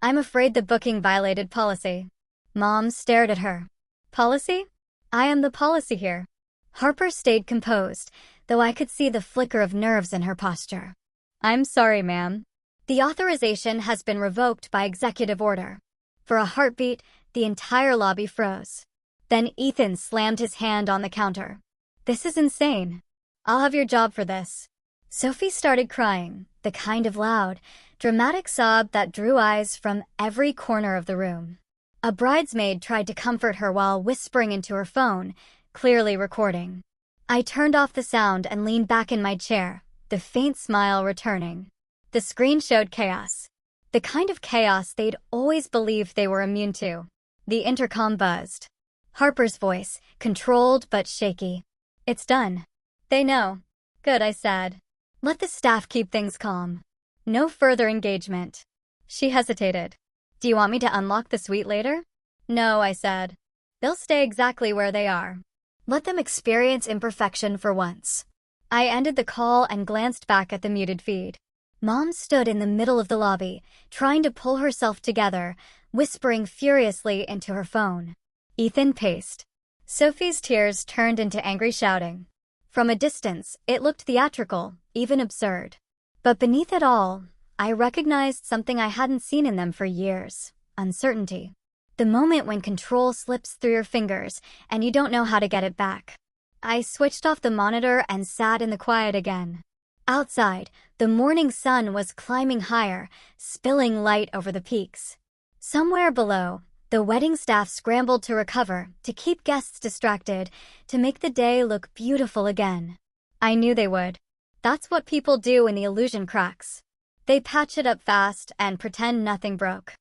I'm afraid the booking violated policy. Mom stared at her. Policy? I am the policy here. Harper stayed composed, though I could see the flicker of nerves in her posture. I'm sorry, ma'am. The authorization has been revoked by executive order. For a heartbeat, the entire lobby froze. Then Ethan slammed his hand on the counter. This is insane. I'll have your job for this. Sophie started crying, the kind of loud, dramatic sob that drew eyes from every corner of the room. A bridesmaid tried to comfort her while whispering into her phone, clearly recording. I turned off the sound and leaned back in my chair, the faint smile returning. The screen showed chaos. The kind of chaos they'd always believed they were immune to. The intercom buzzed. Harper's voice, controlled but shaky. It's done. They know. Good, I said. Let the staff keep things calm. No further engagement. She hesitated. Do you want me to unlock the suite later? No, I said. They'll stay exactly where they are. Let them experience imperfection for once. I ended the call and glanced back at the muted feed. Mom stood in the middle of the lobby, trying to pull herself together, whispering furiously into her phone. Ethan paced. Sophie's tears turned into angry shouting. From a distance, it looked theatrical, even absurd. But beneath it all, I recognized something I hadn't seen in them for years: uncertainty. The moment when control slips through your fingers and you don't know how to get it back. I switched off the monitor and sat in the quiet again. Outside, the morning sun was climbing higher, spilling light over the peaks. Somewhere below, the wedding staff scrambled to recover, to keep guests distracted, to make the day look beautiful again. I knew they would. That's what people do when the illusion cracks. They patch it up fast and pretend nothing broke.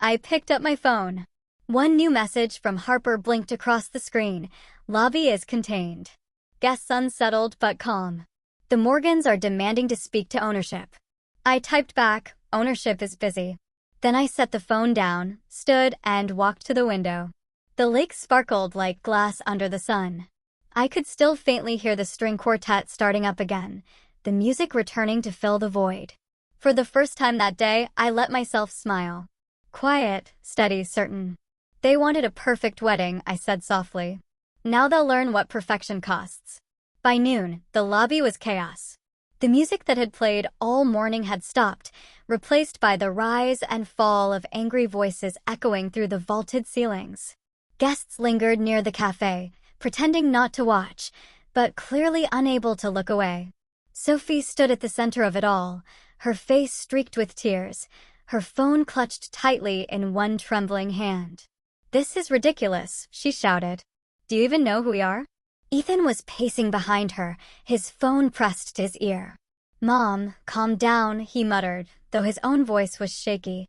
I picked up my phone. One new message from Harper blinked across the screen. Lobby is contained. Guests unsettled but calm. The Morgans are demanding to speak to ownership. I typed back, ownership is busy. Then I set the phone down, stood, and walked to the window. The lake sparkled like glass under the sun. I could still faintly hear the string quartet starting up again, the music returning to fill the void. For the first time that day, I let myself smile. Quiet, steady, certain. They wanted a perfect wedding, I said softly. Now they'll learn what perfection costs. By noon, the lobby was chaos. The music that had played all morning had stopped, replaced by the rise and fall of angry voices echoing through the vaulted ceilings. Guests lingered near the cafe, pretending not to watch, but clearly unable to look away. Sophie stood at the center of it all, her face streaked with tears, her phone clutched tightly in one trembling hand. This is ridiculous, she shouted. Do you even know who we are? Ethan was pacing behind her, his phone pressed to his ear. Mom, calm down, he muttered, though his own voice was shaky.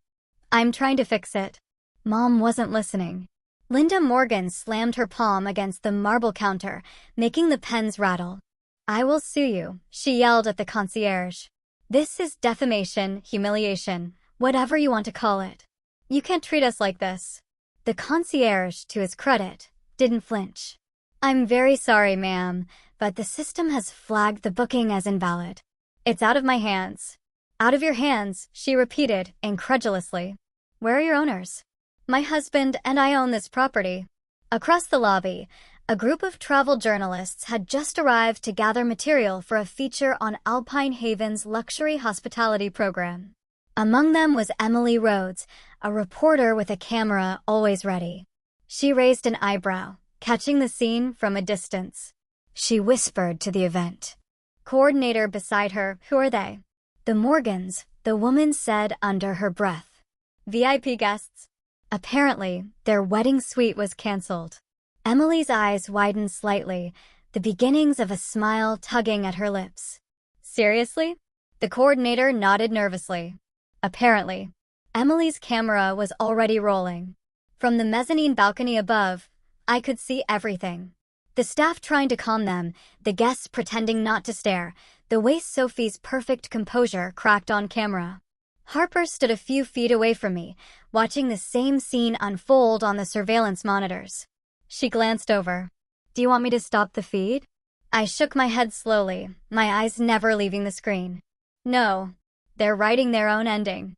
I'm trying to fix it. Mom wasn't listening. Linda Morgan slammed her palm against the marble counter, making the pens rattle. I will sue you, she yelled at the concierge. This is defamation, humiliation, whatever you want to call it. You can't treat us like this. The concierge, to his credit, didn't flinch. I'm very sorry, ma'am, but the system has flagged the booking as invalid. It's out of my hands. Out of your hands, she repeated, incredulously. Where are your owners? My husband and I own this property. Across the lobby, a group of travel journalists had just arrived to gather material for a feature on Alpine Haven's luxury hospitality program. Among them was Emily Rhodes, a reporter with a camera always ready. She raised an eyebrow, catching the scene from a distance. She whispered to the event coordinator beside her, who are they? The Morgans, the woman said under her breath. VIP guests. Apparently, their wedding suite was canceled. Emily's eyes widened slightly, the beginnings of a smile tugging at her lips. Seriously? The coordinator nodded nervously. Apparently. Emily's camera was already rolling. From the mezzanine balcony above, I could see everything. The staff trying to calm them, the guests pretending not to stare, the way Sophie's perfect composure cracked on camera. Harper stood a few feet away from me, watching the same scene unfold on the surveillance monitors. She glanced over. "Do you want me to stop the feed?" I shook my head slowly, my eyes never leaving the screen. "No. They're writing their own ending.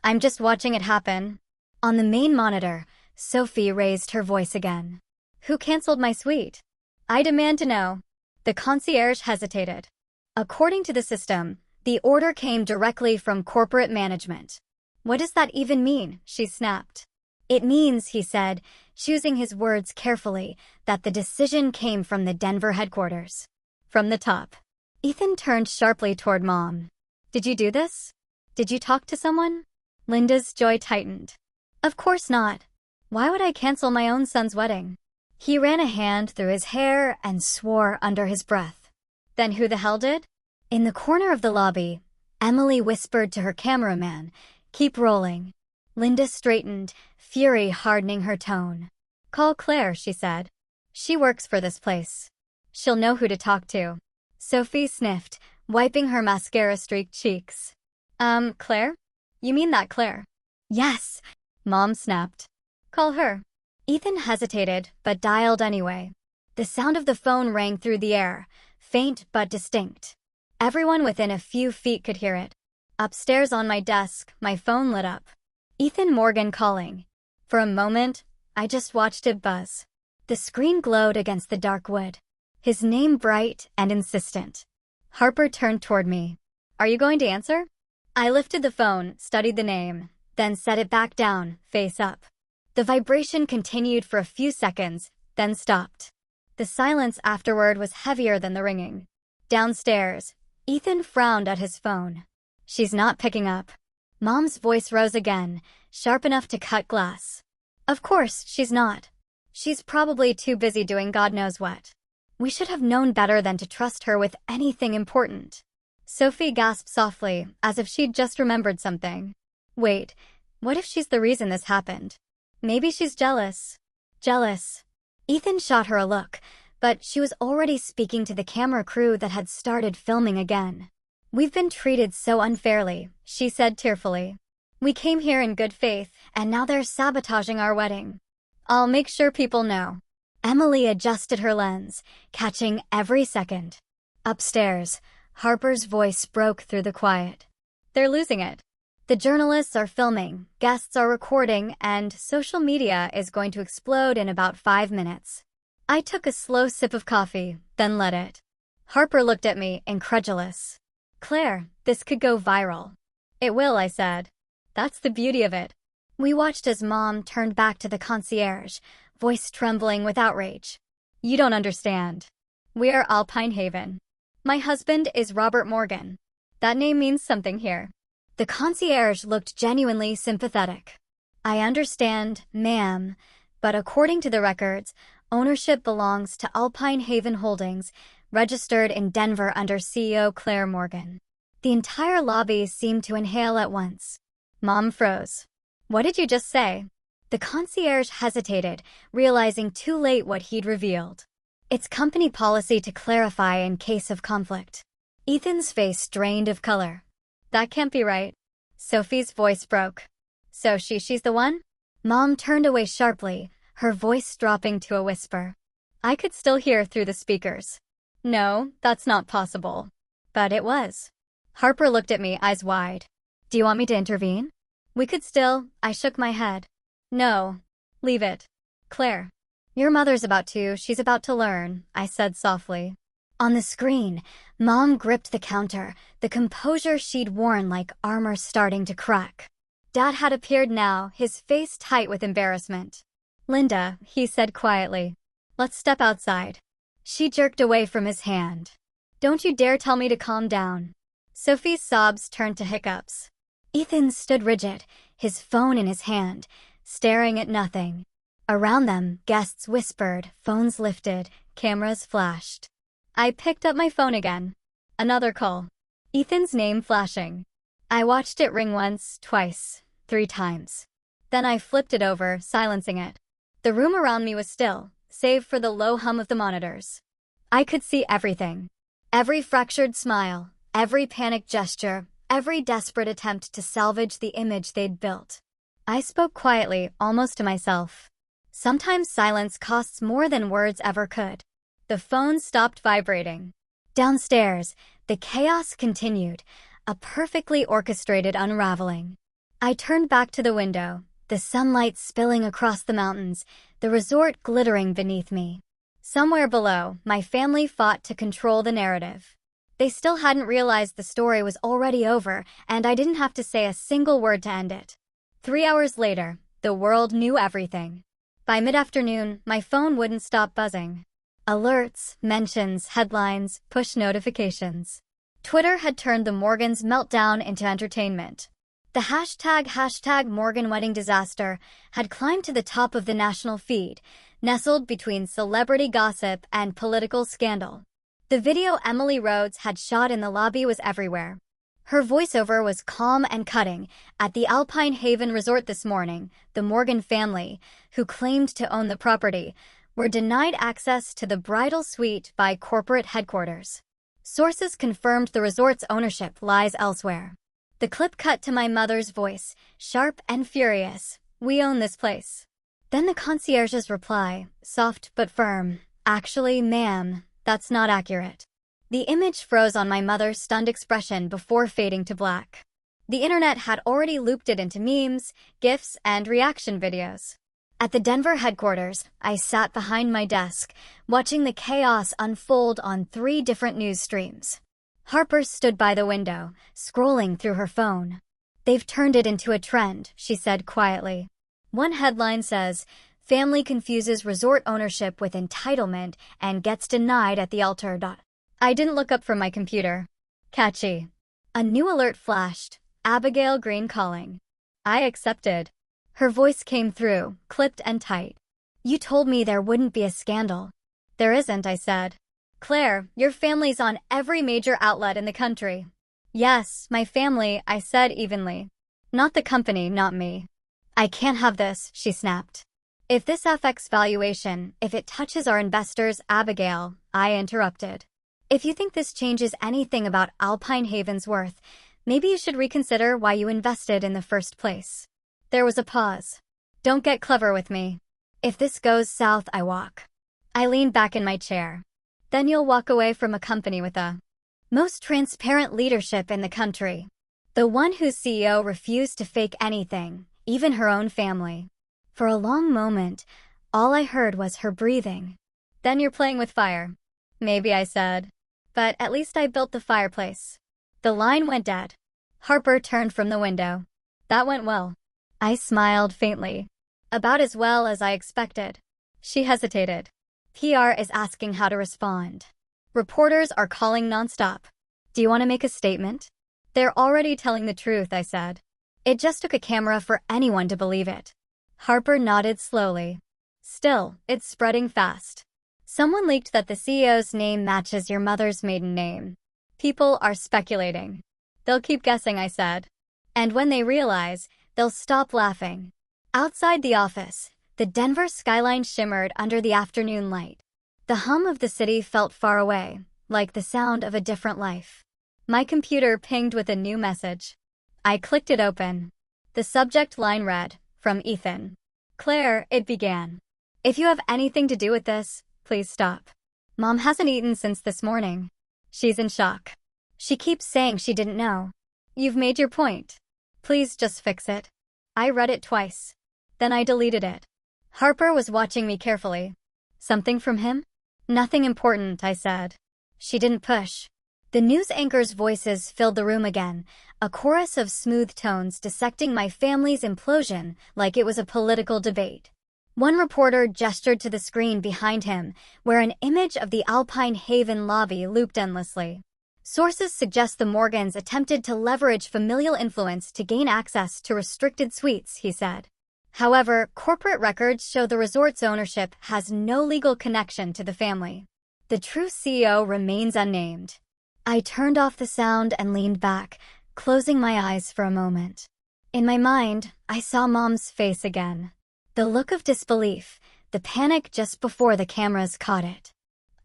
I'm just watching it happen." On the main monitor, Sophie raised her voice again. "Who canceled my suite? I demand to know." The concierge hesitated. According to the system, the order came directly from corporate management. "What does that even mean?" she snapped. "It means," he said, choosing his words carefully, "that the decision came from the Denver headquarters. From the top." Ethan turned sharply toward Mom. "Did you do this? Did you talk to someone?" Linda's jaw tightened. "Of course not. Why would I cancel my own son's wedding?" He ran a hand through his hair and swore under his breath. "Then who the hell did?" In the corner of the lobby, Emily whispered to her cameraman, "Keep rolling." Linda straightened, fury hardening her tone. "Call Claire," she said. "She works for this place. She'll know who to talk to." Sophie sniffed, wiping her mascara-streaked cheeks. Claire? You mean that Claire?" "Yes," Mom snapped. "Call her." Ethan hesitated, but dialed anyway. The sound of the phone rang through the air, faint but distinct. Everyone within a few feet could hear it. Upstairs on my desk, my phone lit up. Ethan Morgan calling. For a moment, I just watched it buzz. The screen glowed against the dark wood. His name bright and insistent. Harper turned toward me. "Are you going to answer?" I lifted the phone, studied the name, then set it back down, face up. The vibration continued for a few seconds, then stopped. The silence afterward was heavier than the ringing. Downstairs, Ethan frowned at his phone. "She's not picking up." Mom's voice rose again, sharp enough to cut glass. "Of course, she's not. She's probably too busy doing God knows what. We should have known better than to trust her with anything important." Sophie gasped softly, as if she'd just remembered something. "Wait, what if she's the reason this happened? Maybe she's jealous." "Jealous." Ethan shot her a look, but she was already speaking to the camera crew that had started filming again. "We've been treated so unfairly," she said tearfully. "We came here in good faith, and now they're sabotaging our wedding. I'll make sure people know." Emily adjusted her lens, catching every second. Upstairs, Harper's voice broke through the quiet. "They're losing it. The journalists are filming, guests are recording, and social media is going to explode in about 5 minutes." I took a slow sip of coffee, then let it. Harper looked at me, incredulous. "Claire, this could go viral." "It will," I said. "That's the beauty of it." We watched as Mom turned back to the concierge, voice trembling with outrage. "You don't understand. We are Alpine Haven. My husband is Robert Morgan. That name means something here." The concierge looked genuinely sympathetic. "I understand, ma'am, but according to the records, ownership belongs to Alpine Haven Holdings, registered in Denver under CEO Claire Morgan." The entire lobby seemed to inhale at once. Mom froze. "What did you just say?" The concierge hesitated, realizing too late what he'd revealed. "It's company policy to clarify in case of conflict." Ethan's face drained of color. "That can't be right." Sophie's voice broke. "So she's the one?" Mom turned away sharply, her voice dropping to a whisper. I could still hear through the speakers. "No, that's not possible." But it was. Harper looked at me, eyes wide. "Do you want me to intervene?" "We could still." I shook my head. "No. Leave it. Claire. Your mother's she's about to learn," I said softly. On the screen, Mom gripped the counter, the composure she'd worn like armor starting to crack. Dad had appeared now, his face tight with embarrassment. "Linda," he said quietly. "Let's step outside." She jerked away from his hand. "Don't you dare tell me to calm down." Sophie's sobs turned to hiccups. Ethan stood rigid, his phone in his hand, staring at nothing. Around them, guests whispered, phones lifted, cameras flashed. I picked up my phone again. Another call. Ethan's name flashing. I watched it ring once, twice, 3 times. Then I flipped it over, silencing it. The room around me was still, save for the low hum of the monitors. I could see everything. Every fractured smile, every panicked gesture, every desperate attempt to salvage the image they'd built. I spoke quietly, almost to myself. Sometimes silence costs more than words ever could. The phone stopped vibrating. Downstairs, the chaos continued, a perfectly orchestrated unraveling. I turned back to the window, the sunlight spilling across the mountains, the resort glittering beneath me. Somewhere below, my family fought to control the narrative. They still hadn't realized the story was already over, and I didn't have to say a single word to end it. 3 hours later, the world knew everything. By mid-afternoon, my phone wouldn't stop buzzing. Alerts, mentions, headlines, push notifications. Twitter had turned the Morgans' meltdown into entertainment. The hashtag Morgan wedding disaster had climbed to the top of the national feed, nestled between celebrity gossip and political scandal. The video Emily Rhodes had shot in the lobby was everywhere. Her voiceover was calm and cutting. At the Alpine Haven Resort this morning, the Morgan family, who claimed to own the property, were denied access to the bridal suite by corporate headquarters. Sources confirmed the resort's ownership lies elsewhere. The clip cut to my mother's voice, sharp and furious. "We own this place." Then the concierge's reply, soft but firm. "Actually, ma'am, that's not accurate." The image froze on my mother's stunned expression before fading to black. The internet had already looped it into memes, GIFs, and reaction videos. At the Denver headquarters, I sat behind my desk, watching the chaos unfold on 3 different news streams. Harper stood by the window, scrolling through her phone. "They've turned it into a trend," she said quietly. One headline says, "Family confuses resort ownership with entitlement and gets denied at the altar." I didn't look up from my computer. Catchy. A new alert flashed. Abigail Green calling. I accepted. Her voice came through, clipped and tight. "You told me there wouldn't be a scandal." "There isn't," I said. "Claire, your family's on every major outlet in the country." "Yes, my family," I said evenly. "Not the company, not me." "I can't have this," she snapped. "If this affects valuation, if it touches our investors," Abigail, I interrupted. "If you think this changes anything about Alpine Haven's worth, maybe you should reconsider why you invested in the first place." There was a pause. "Don't get clever with me. If this goes south, I walk." I leaned back in my chair. "Then you'll walk away from a company with the most transparent leadership in the country. The one whose CEO refused to fake anything, even her own family." For a long moment, all I heard was her breathing. "Then you're playing with fire." "Maybe," I said. "But at least I built the fireplace." The line went dead. Harper turned from the window. "That went well." I smiled faintly. "About as well as I expected." She hesitated. "PR is asking how to respond. Reporters are calling nonstop. Do you want to make a statement?" "They're already telling the truth," I said. "It just took a camera for anyone to believe it." Harper nodded slowly. "Still, it's spreading fast. Someone leaked that the CEO's name matches your mother's maiden name. People are speculating." "They'll keep guessing," I said. "And when they realize, they'll stop laughing." Outside the office, the Denver skyline shimmered under the afternoon light. The hum of the city felt far away, like the sound of a different life. My computer pinged with a new message. I clicked it open. The subject line read, "From Ethan." "Claire," it began. "If you have anything to do with this, please stop. Mom hasn't eaten since this morning. She's in shock. She keeps saying she didn't know. You've made your point. Please just fix it." I read it twice. Then I deleted it. Harper was watching me carefully. "Something from him?" "Nothing important," I said. She didn't push. The news anchors' voices filled the room again, a chorus of smooth tones dissecting my family's implosion like it was a political debate. One reporter gestured to the screen behind him, where an image of the Alpine Haven lobby looped endlessly. Sources suggest the Morgans attempted to leverage familial influence to gain access to restricted suites, he said. However, corporate records show the resort's ownership has no legal connection to the family. The true CEO remains unnamed. I turned off the sound and leaned back, closing my eyes for a moment. In my mind, I saw Mom's face again. The look of disbelief, the panic just before the cameras caught it.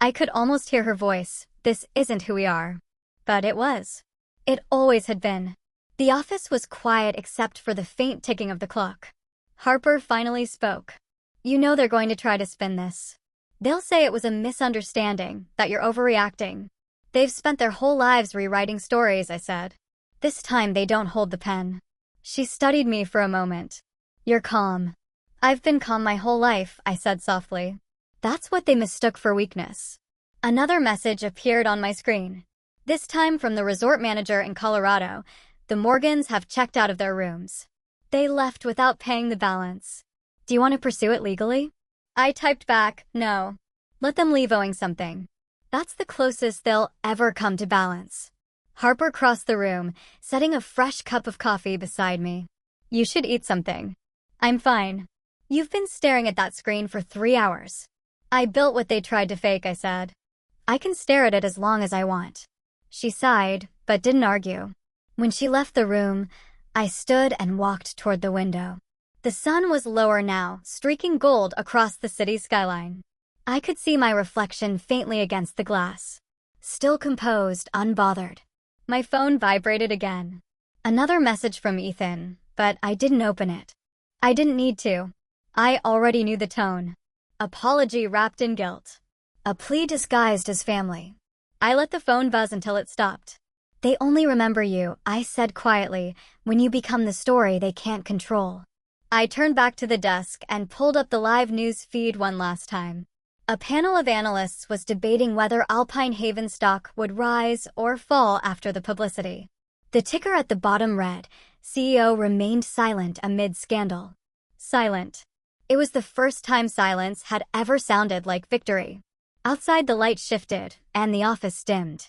I could almost hear her voice, "This isn't who we are." But it was. It always had been. The office was quiet except for the faint ticking of the clock. Harper finally spoke. You know they're going to try to spin this. They'll say it was a misunderstanding, that you're overreacting. They've spent their whole lives rewriting stories, I said. This time they don't hold the pen. She studied me for a moment. You're calm. I've been calm my whole life, I said softly. That's what they mistook for weakness. Another message appeared on my screen. This time from the resort manager in Colorado. The Morgans have checked out of their rooms. They left without paying the balance. Do you want to pursue it legally? I typed back, no. Let them leave owing something. That's the closest they'll ever come to balance. Harper crossed the room, setting a fresh cup of coffee beside me. You should eat something. I'm fine. You've been staring at that screen for 3 hours. I built what they tried to fake, I said. I can stare at it as long as I want. She sighed, but didn't argue. When she left the room, I stood and walked toward the window. The sun was lower now, streaking gold across the city skyline. I could see my reflection faintly against the glass. Still composed, unbothered. My phone vibrated again. Another message from Ethan, but I didn't open it. I didn't need to. I already knew the tone. Apology wrapped in guilt. A plea disguised as family. I let the phone buzz until it stopped. They only remember you, I said quietly, when you become the story they can't control. I turned back to the desk and pulled up the live news feed one last time. A panel of analysts was debating whether Alpine Haven stock would rise or fall after the publicity. The ticker at the bottom read, CEO remained silent amid scandal. Silent. It was the first time silence had ever sounded like victory. Outside the light shifted, and the office dimmed.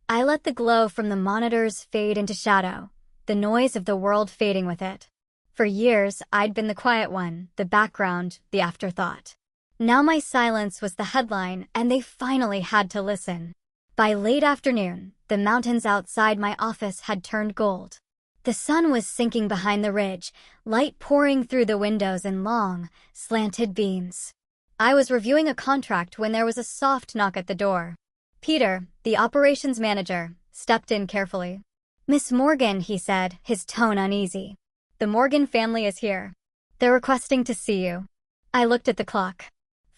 I let the glow from the monitors fade into shadow, the noise of the world fading with it. For years, I'd been the quiet one, the background, the afterthought. Now my silence was the headline, and they finally had to listen. By late afternoon, the mountains outside my office had turned gold. The sun was sinking behind the ridge, light pouring through the windows in long, slanted beams. I was reviewing a contract when there was a soft knock at the door. Peter, the operations manager, stepped in carefully. Miss Morgan, he said, his tone uneasy. The Morgan family is here. They're requesting to see you. I looked at the clock.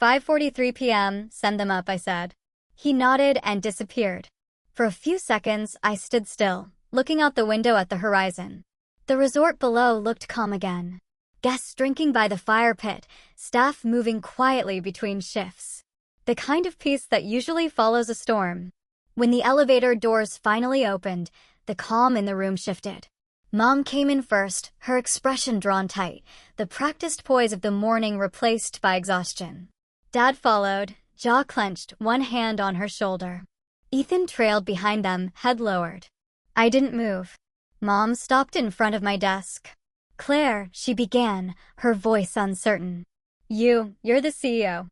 5:43 p.m., send them up, I said. He nodded and disappeared. For a few seconds, I stood still, looking out the window at the horizon. The resort below looked calm again. Guests drinking by the fire pit, staff moving quietly between shifts. The kind of peace that usually follows a storm. When the elevator doors finally opened, the calm in the room shifted. Mom came in first, her expression drawn tight, the practiced poise of the morning replaced by exhaustion. Dad followed, jaw clenched, one hand on her shoulder. Ethan trailed behind them, head lowered. I didn't move. Mom stopped in front of my desk. Claire, she began, her voice uncertain. You're the CEO.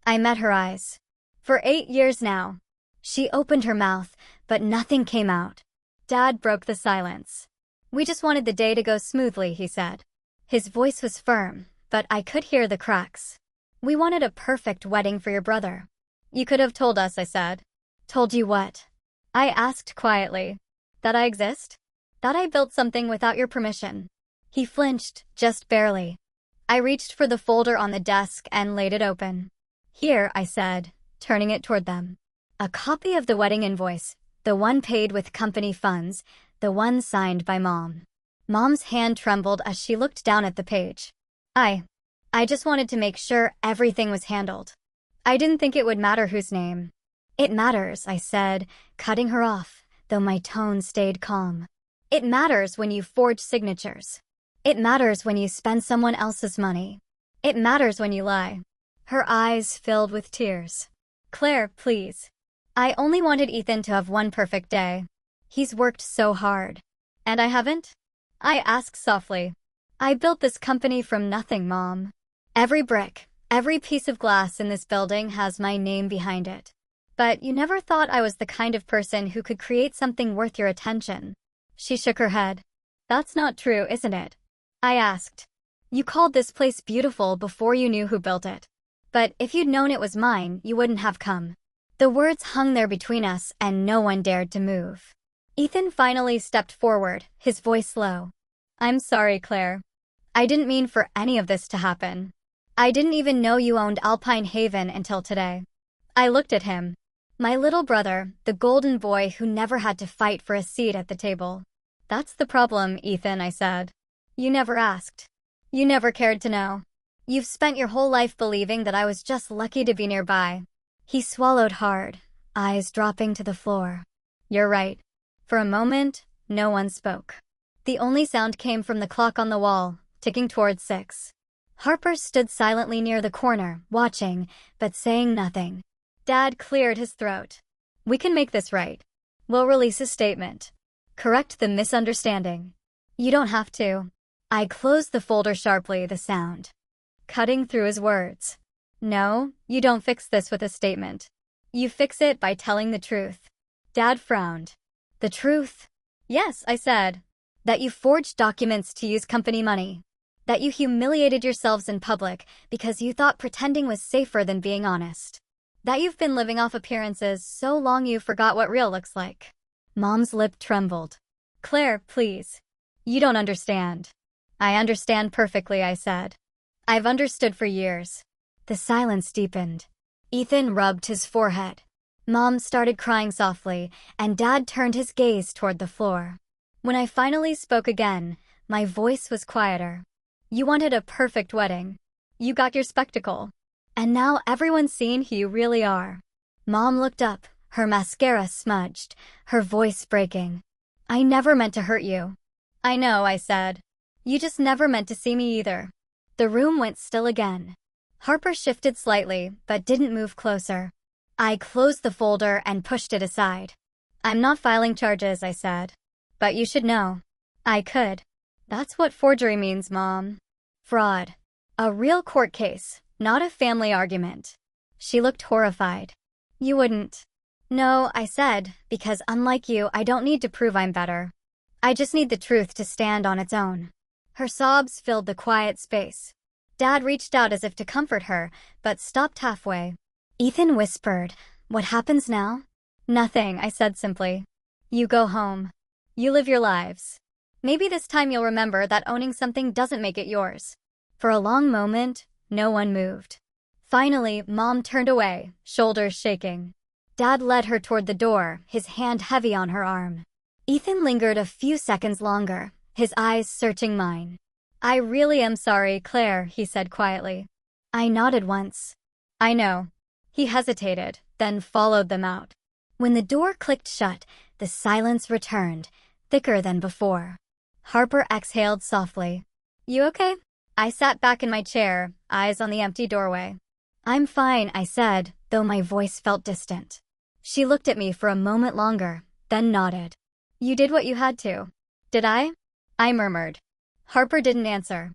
I met her eyes. For 8 years now. She opened her mouth, but nothing came out. Dad broke the silence. We just wanted the day to go smoothly, he said. His voice was firm, but I could hear the cracks. We wanted a perfect wedding for your brother. You could have told us, I said. Told you what? I asked quietly. That I exist? That I built something without your permission. He flinched, just barely. I reached for the folder on the desk and laid it open. Here, I said, turning it toward them. A copy of the wedding invoice, the one paid with company funds, the one signed by Mom. Mom's hand trembled as she looked down at the page. I just wanted to make sure everything was handled. I didn't think it would matter whose name. It matters, I said, cutting her off, though my tone stayed calm. It matters when you forge signatures. It matters when you spend someone else's money. It matters when you lie. Her eyes filled with tears. Claire, please. I only wanted Ethan to have one perfect day. He's worked so hard. And I haven't? I asked softly. I built this company from nothing, Mom. Every brick, every piece of glass in this building has my name behind it. But you never thought I was the kind of person who could create something worth your attention. She shook her head. That's not true, isn't it? I asked. You called this place beautiful before you knew who built it. But if you'd known it was mine, you wouldn't have come. The words hung there between us and no one dared to move. Ethan finally stepped forward, his voice low. I'm sorry, Claire. I didn't mean for any of this to happen. I didn't even know you owned Alpine Haven until today. I looked at him. My little brother, the golden boy who never had to fight for a seat at the table. That's the problem, Ethan, I said. You never asked. You never cared to know. You've spent your whole life believing that I was just lucky to be nearby. He swallowed hard, eyes dropping to the floor. You're right. For a moment, no one spoke. The only sound came from the clock on the wall, ticking towards 6. Harper stood silently near the corner, watching, but saying nothing. Dad cleared his throat. We can make this right. We'll release a statement. Correct the misunderstanding. You don't have to. I closed the folder sharply, the sound cutting through his words. No, you don't fix this with a statement. You fix it by telling the truth. Dad frowned. The truth? Yes, I said. That you forged documents to use company money. That you humiliated yourselves in public because you thought pretending was safer than being honest. That you've been living off appearances so long you forgot what real looks like. Mom's lip trembled. Claire, please. You don't understand. I understand perfectly, I said. I've understood for years. The silence deepened. Ethan rubbed his forehead. Mom started crying softly, and Dad turned his gaze toward the floor. When I finally spoke again, my voice was quieter. You wanted a perfect wedding. You got your spectacle. And now everyone's seen who you really are. Mom looked up, her mascara smudged, her voice breaking. I never meant to hurt you. I know, I said. You just never meant to see me either. The room went still again. Harper shifted slightly, but didn't move closer. I closed the folder and pushed it aside. I'm not filing charges, I said. But you should know. I could. That's what forgery means, Mom. Fraud. A real court case, not a family argument. She looked horrified. You wouldn't. No, I said, because unlike you, I don't need to prove I'm better. I just need the truth to stand on its own. Her sobs filled the quiet space. Dad reached out as if to comfort her, but stopped halfway. Ethan whispered, What happens now? Nothing, I said simply. You go home. You live your lives. Maybe this time you'll remember that owning something doesn't make it yours. For a long moment, no one moved. Finally, Mom turned away, shoulders shaking. Dad led her toward the door, his hand heavy on her arm. Ethan lingered a few seconds longer, his eyes searching mine. I really am sorry, Claire, he said quietly. I nodded once. I know. He hesitated, then followed them out. When the door clicked shut, the silence returned, thicker than before. Harper exhaled softly. You okay? I sat back in my chair, eyes on the empty doorway. I'm fine, I said, though my voice felt distant. She looked at me for a moment longer, then nodded. You did what you had to. Did I? I murmured. Harper didn't answer.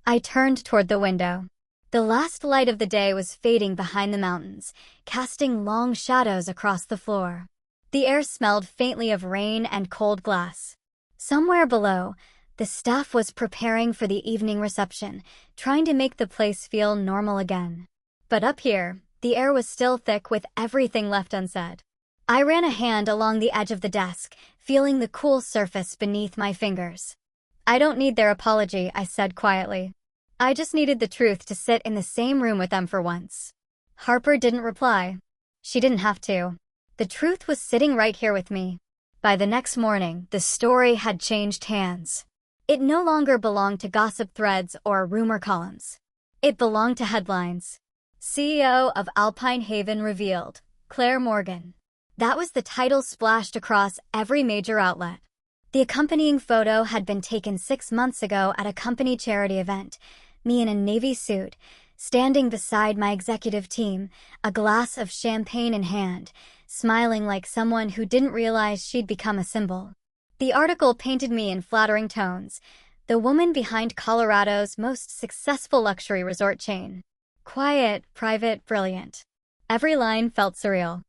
I turned toward the window. The last light of the day was fading behind the mountains, casting long shadows across the floor. The air smelled faintly of rain and cold glass. Somewhere below, the staff was preparing for the evening reception, trying to make the place feel normal again. But up here, the air was still thick with everything left unsaid. I ran a hand along the edge of the desk, feeling the cool surface beneath my fingers. I don't need their apology, I said quietly. I just needed the truth to sit in the same room with them for once. Harper didn't reply. She didn't have to. The truth was sitting right here with me. By the next morning, the story had changed hands. It no longer belonged to gossip threads or rumor columns. It belonged to headlines. CEO of Alpine Haven revealed, Claire Morgan. That was the title splashed across every major outlet. The accompanying photo had been taken 6 months ago at a company charity event, me in a navy suit, standing beside my executive team, a glass of champagne in hand, smiling like someone who didn't realize she'd become a symbol. The article painted me in flattering tones, the woman behind Colorado's most successful luxury resort chain. Quiet, private, brilliant. Every line felt surreal.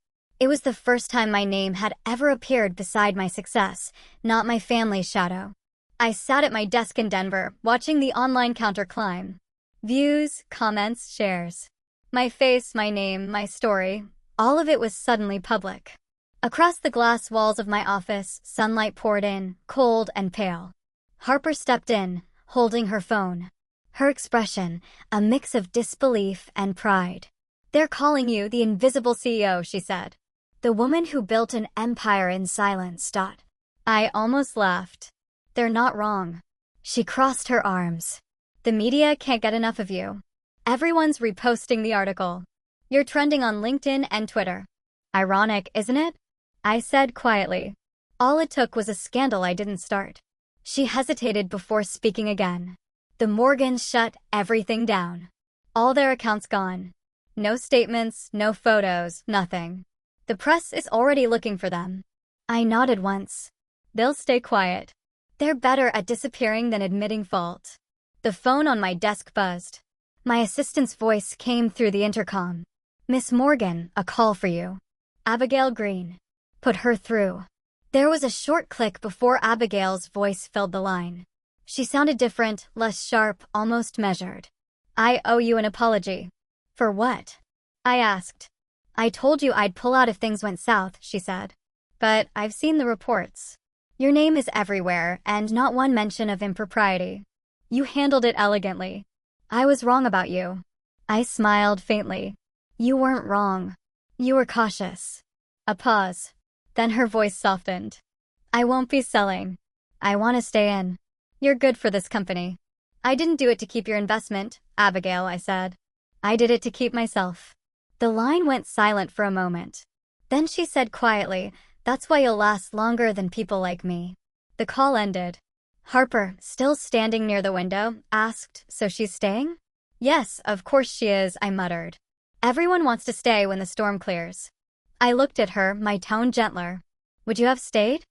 It was the first time my name had ever appeared beside my success, not my family's shadow. I sat at my desk in Denver, watching the online counter climb. Views, comments, shares. My face, my name, my story, all of it was suddenly public. Across the glass walls of my office, sunlight poured in, cold and pale. Harper stepped in, holding her phone. Her expression, a mix of disbelief and pride. "They're calling you the invisible CEO," she said. "The woman who built an empire in silence." I almost laughed. "They're not wrong." She crossed her arms. "The media can't get enough of you. Everyone's reposting the article. You're trending on LinkedIn and Twitter. Ironic, isn't it?" I said quietly. All it took was a scandal I didn't start. She hesitated before speaking again. "The Morgans shut everything down. All their accounts gone. No statements, no photos, nothing. The press is already looking for them." I nodded once. "They'll stay quiet. They're better at disappearing than admitting fault." The phone on my desk buzzed. My assistant's voice came through the intercom. "Miss Morgan, a call for you. Abigail Green." Put her through. There was a short click before Abigail's voice filled the line. She sounded different, less sharp, almost measured. "I owe you an apology." "For what?" I asked. "I told you I'd pull out if things went south," she said. "But I've seen the reports. Your name is everywhere, and not one mention of impropriety. You handled it elegantly. I was wrong about you." I smiled faintly. "You weren't wrong. You were cautious." A pause. Then her voice softened. "I won't be selling. I want to stay in. You're good for this company." "I didn't do it to keep your investment, Abigail," I said. "I did it to keep myself." The line went silent for a moment. Then she said quietly, "That's why you'll last longer than people like me." The call ended. Harper, still standing near the window, asked, "So she's staying?" "Yes, of course she is," I muttered. "Everyone wants to stay when the storm clears." I looked at her, my tone gentler. "Would you have stayed?"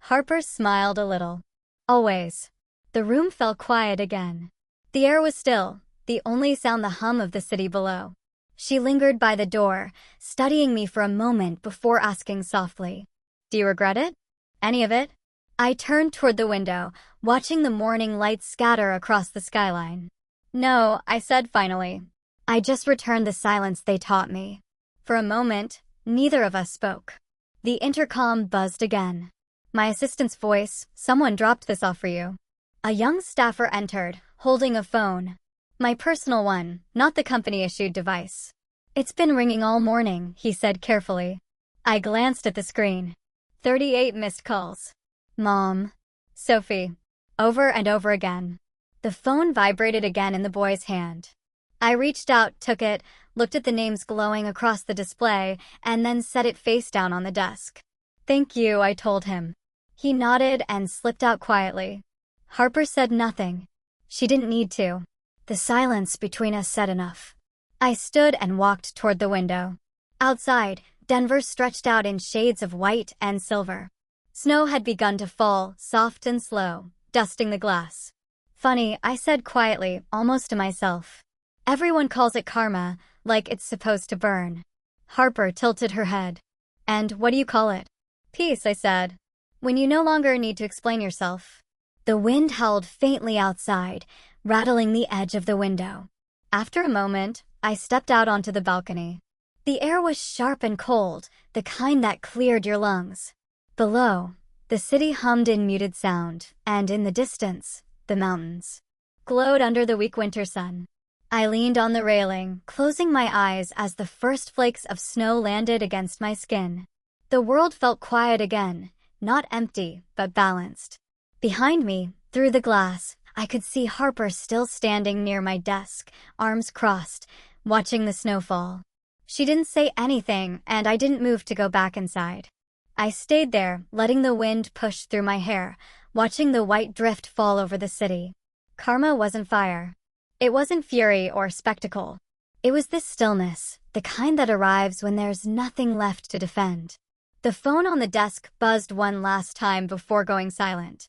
Harper smiled a little. "Always." The room fell quiet again. The air was still, the only sound the hum of the city below. She lingered by the door, studying me for a moment before asking softly, "Do you regret it? Any of it?" I turned toward the window, watching the morning light scatter across the skyline. "No," I said finally. I just returned the silence they taught me. For a moment, neither of us spoke. The intercom buzzed again. My assistant's voice, "Someone dropped this off for you." A young staffer entered, holding a phone. My personal one, not the company-issued device. "It's been ringing all morning," he said carefully. I glanced at the screen. 38 missed calls. "Mom." "Sophie." Over and over again. The phone vibrated again in the boy's hand. I reached out, took it, looked at the names glowing across the display, and then set it face down on the desk. "Thank you," I told him. He nodded and slipped out quietly. Harper said nothing. She didn't need to. The silence between us said enough. I stood and walked toward the window. Outside, Denver stretched out in shades of white and silver. Snow had begun to fall, soft and slow, dusting the glass. "Funny," I said quietly, almost to myself. "Everyone calls it karma, like it's supposed to burn." Harper tilted her head. "And what do you call it?" "Peace," I said. "When you no longer need to explain yourself." The wind howled faintly outside, rattling the edge of the window. After a moment, I stepped out onto the balcony. The air was sharp and cold, the kind that cleared your lungs. Below, the city hummed in muted sound, and in the distance, the mountains glowed under the weak winter sun. I leaned on the railing, closing my eyes as the first flakes of snow landed against my skin. The world felt quiet again, not empty, but balanced. Behind me, through the glass, I could see Harper still standing near my desk, arms crossed, watching the snowfall. She didn't say anything, and I didn't move to go back inside. I stayed there, letting the wind push through my hair, watching the white drift fall over the city. Karma wasn't fire. It wasn't fury or spectacle. It was this stillness, the kind that arrives when there's nothing left to defend. The phone on the desk buzzed one last time before going silent.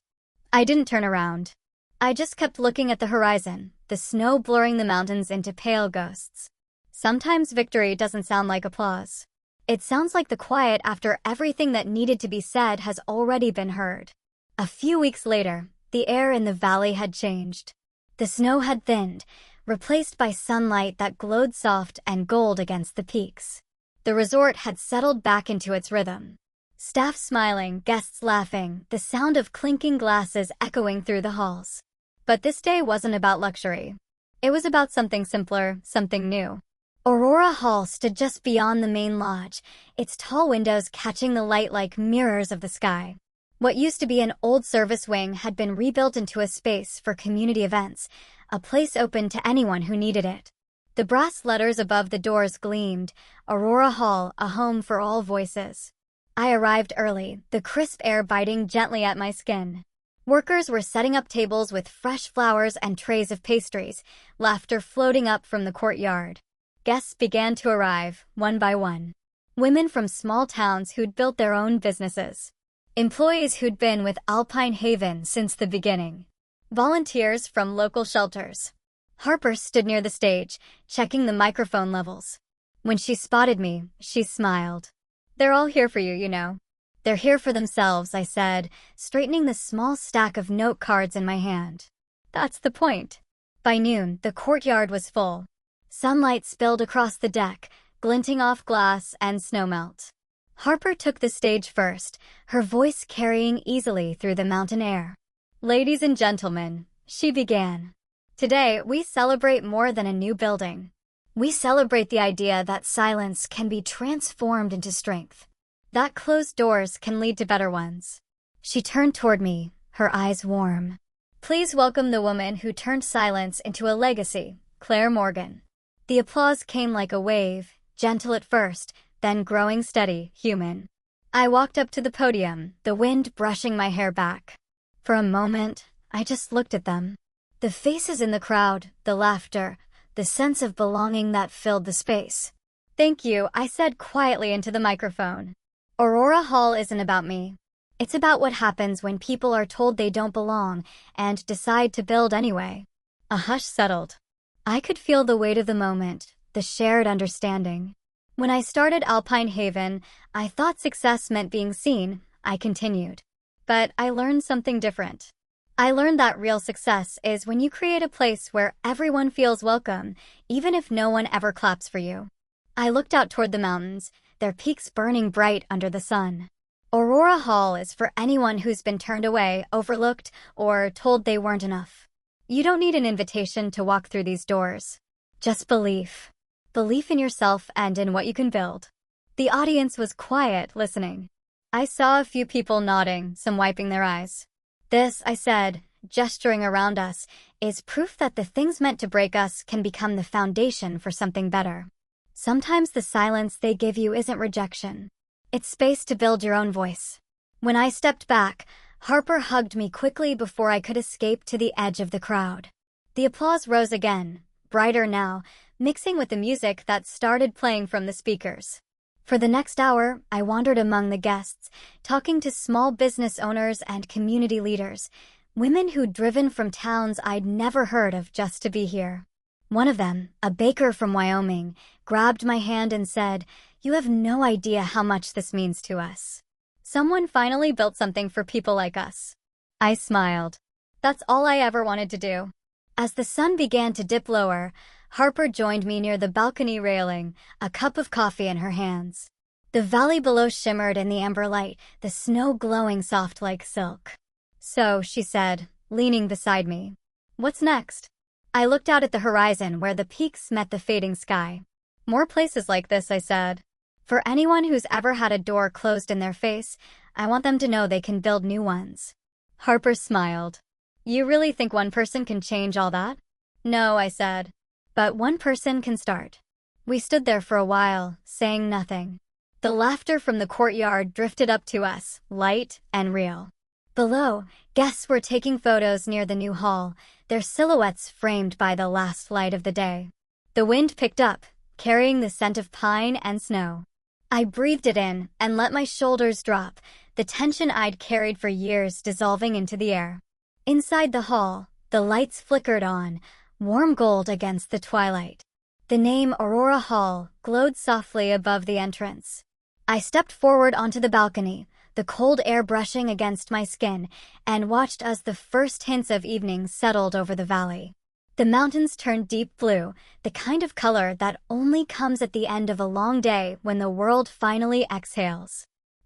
I didn't turn around. I just kept looking at the horizon, the snow blurring the mountains into pale ghosts. Sometimes victory doesn't sound like applause. It sounds like the quiet after everything that needed to be said has already been heard. A few weeks later, the air in the valley had changed. The snow had thinned, replaced by sunlight that glowed soft and gold against the peaks. The resort had settled back into its rhythm. Staff smiling, guests laughing, the sound of clinking glasses echoing through the halls. But this day wasn't about luxury. It was about something simpler, something new. Aurora Hall stood just beyond the main lodge, its tall windows catching the light like mirrors of the sky. What used to be an old service wing had been rebuilt into a space for community events, a place open to anyone who needed it. The brass letters above the doors gleamed, Aurora Hall, a home for all voices. I arrived early, the crisp air biting gently at my skin. Workers were setting up tables with fresh flowers and trays of pastries, laughter floating up from the courtyard. Guests began to arrive, one by one. Women from small towns who'd built their own businesses. Employees who'd been with Alpine Haven since the beginning. Volunteers from local shelters. Harper stood near the stage, checking the microphone levels. When she spotted me, she smiled. "They're all here for you, you know." "They're here for themselves," I said, straightening the small stack of note cards in my hand. "That's the point." By noon, the courtyard was full. Sunlight spilled across the deck, glinting off glass and snowmelt. Harper took the stage first, her voice carrying easily through the mountain air. "Ladies and gentlemen," she began. "Today, we celebrate more than a new building. We celebrate the idea that silence can be transformed into strength. That closed doors can lead to better ones." She turned toward me, her eyes warm. "Please welcome the woman who turned silence into a legacy, Claire Morgan." The applause came like a wave, gentle at first, then growing steady, human. I walked up to the podium, the wind brushing my hair back. For a moment, I just looked at them. The faces in the crowd, the laughter, the sense of belonging that filled the space. "Thank you," I said quietly into the microphone. "Aurora Hall isn't about me. It's about what happens when people are told they don't belong and decide to build anyway." A hush settled. I could feel the weight of the moment, the shared understanding. "When I started Alpine Haven, I thought success meant being seen," I continued. "But I learned something different. I learned that real success is when you create a place where everyone feels welcome, even if no one ever claps for you." I looked out toward the mountains, their peaks burning bright under the sun. Aurora Hall is for anyone who's been turned away, overlooked, or told they weren't enough. You don't need an invitation to walk through these doors. Just belief. Belief in yourself and in what you can build. The audience was quiet, listening. I saw a few people nodding, some wiping their eyes. "This," I said, gesturing around us, "is proof that the things meant to break us can become the foundation for something better. Sometimes the silence they give you isn't rejection. It's space to build your own voice." When I stepped back, Harper hugged me quickly before I could escape to the edge of the crowd. The applause rose again, brighter now, mixing with the music that started playing from the speakers. For the next hour, I wandered among the guests, talking to small business owners and community leaders, women who'd driven from towns I'd never heard of just to be here. One of them, a baker from Wyoming, grabbed my hand and said, "You have no idea how much this means to us. Someone finally built something for people like us." I smiled. That's all I ever wanted to do. As the sun began to dip lower, Harper joined me near the balcony railing, a cup of coffee in her hands. The valley below shimmered in the amber light, the snow glowing soft like silk. "So," she said, leaning beside me. "What's next?" I looked out at the horizon where the peaks met the fading sky. "More places like this," I said. "For anyone who's ever had a door closed in their face, I want them to know they can build new ones." Harper smiled. "You really think one person can change all that?" "No," I said. "But one person can start." We stood there for a while, saying nothing. The laughter from the courtyard drifted up to us, light and real. Below, guests were taking photos near the new hall, their silhouettes framed by the last light of the day. The wind picked up, carrying the scent of pine and snow. I breathed it in and let my shoulders drop, the tension I'd carried for years dissolving into the air. Inside the hall, the lights flickered on, warm gold against the twilight. The name Aurora Hall glowed softly above the entrance. I stepped forward onto the balcony, the cold air brushing against my skin, and watched as the first hints of evening settled over the valley. The mountains turned deep blue, the kind of color that only comes at the end of a long day when the world finally exhales.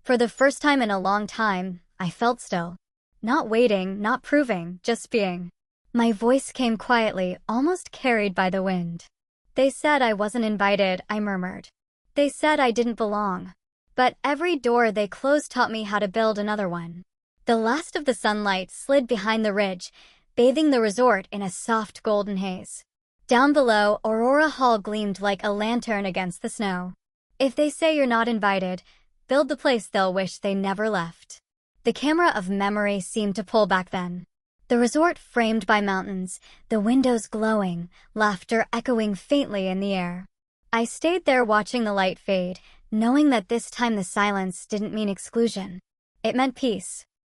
For the first time in a long time, I felt still. Not waiting, not proving, just being. My voice came quietly, almost carried by the wind. They said I wasn't invited, I murmured. They said I didn't belong. But every door they closed taught me how to build another one. The last of the sunlight slid behind the ridge, bathing the resort in a soft golden haze. Down below, Aurora Hall gleamed like a lantern against the snow. If they say you're not invited, build the place they'll wish they never left. The camera of memory seemed to pull back then. The resort framed by mountains, the windows glowing, laughter echoing faintly in the air. I stayed there watching the light fade, knowing that this time the silence didn't mean exclusion. It meant peace.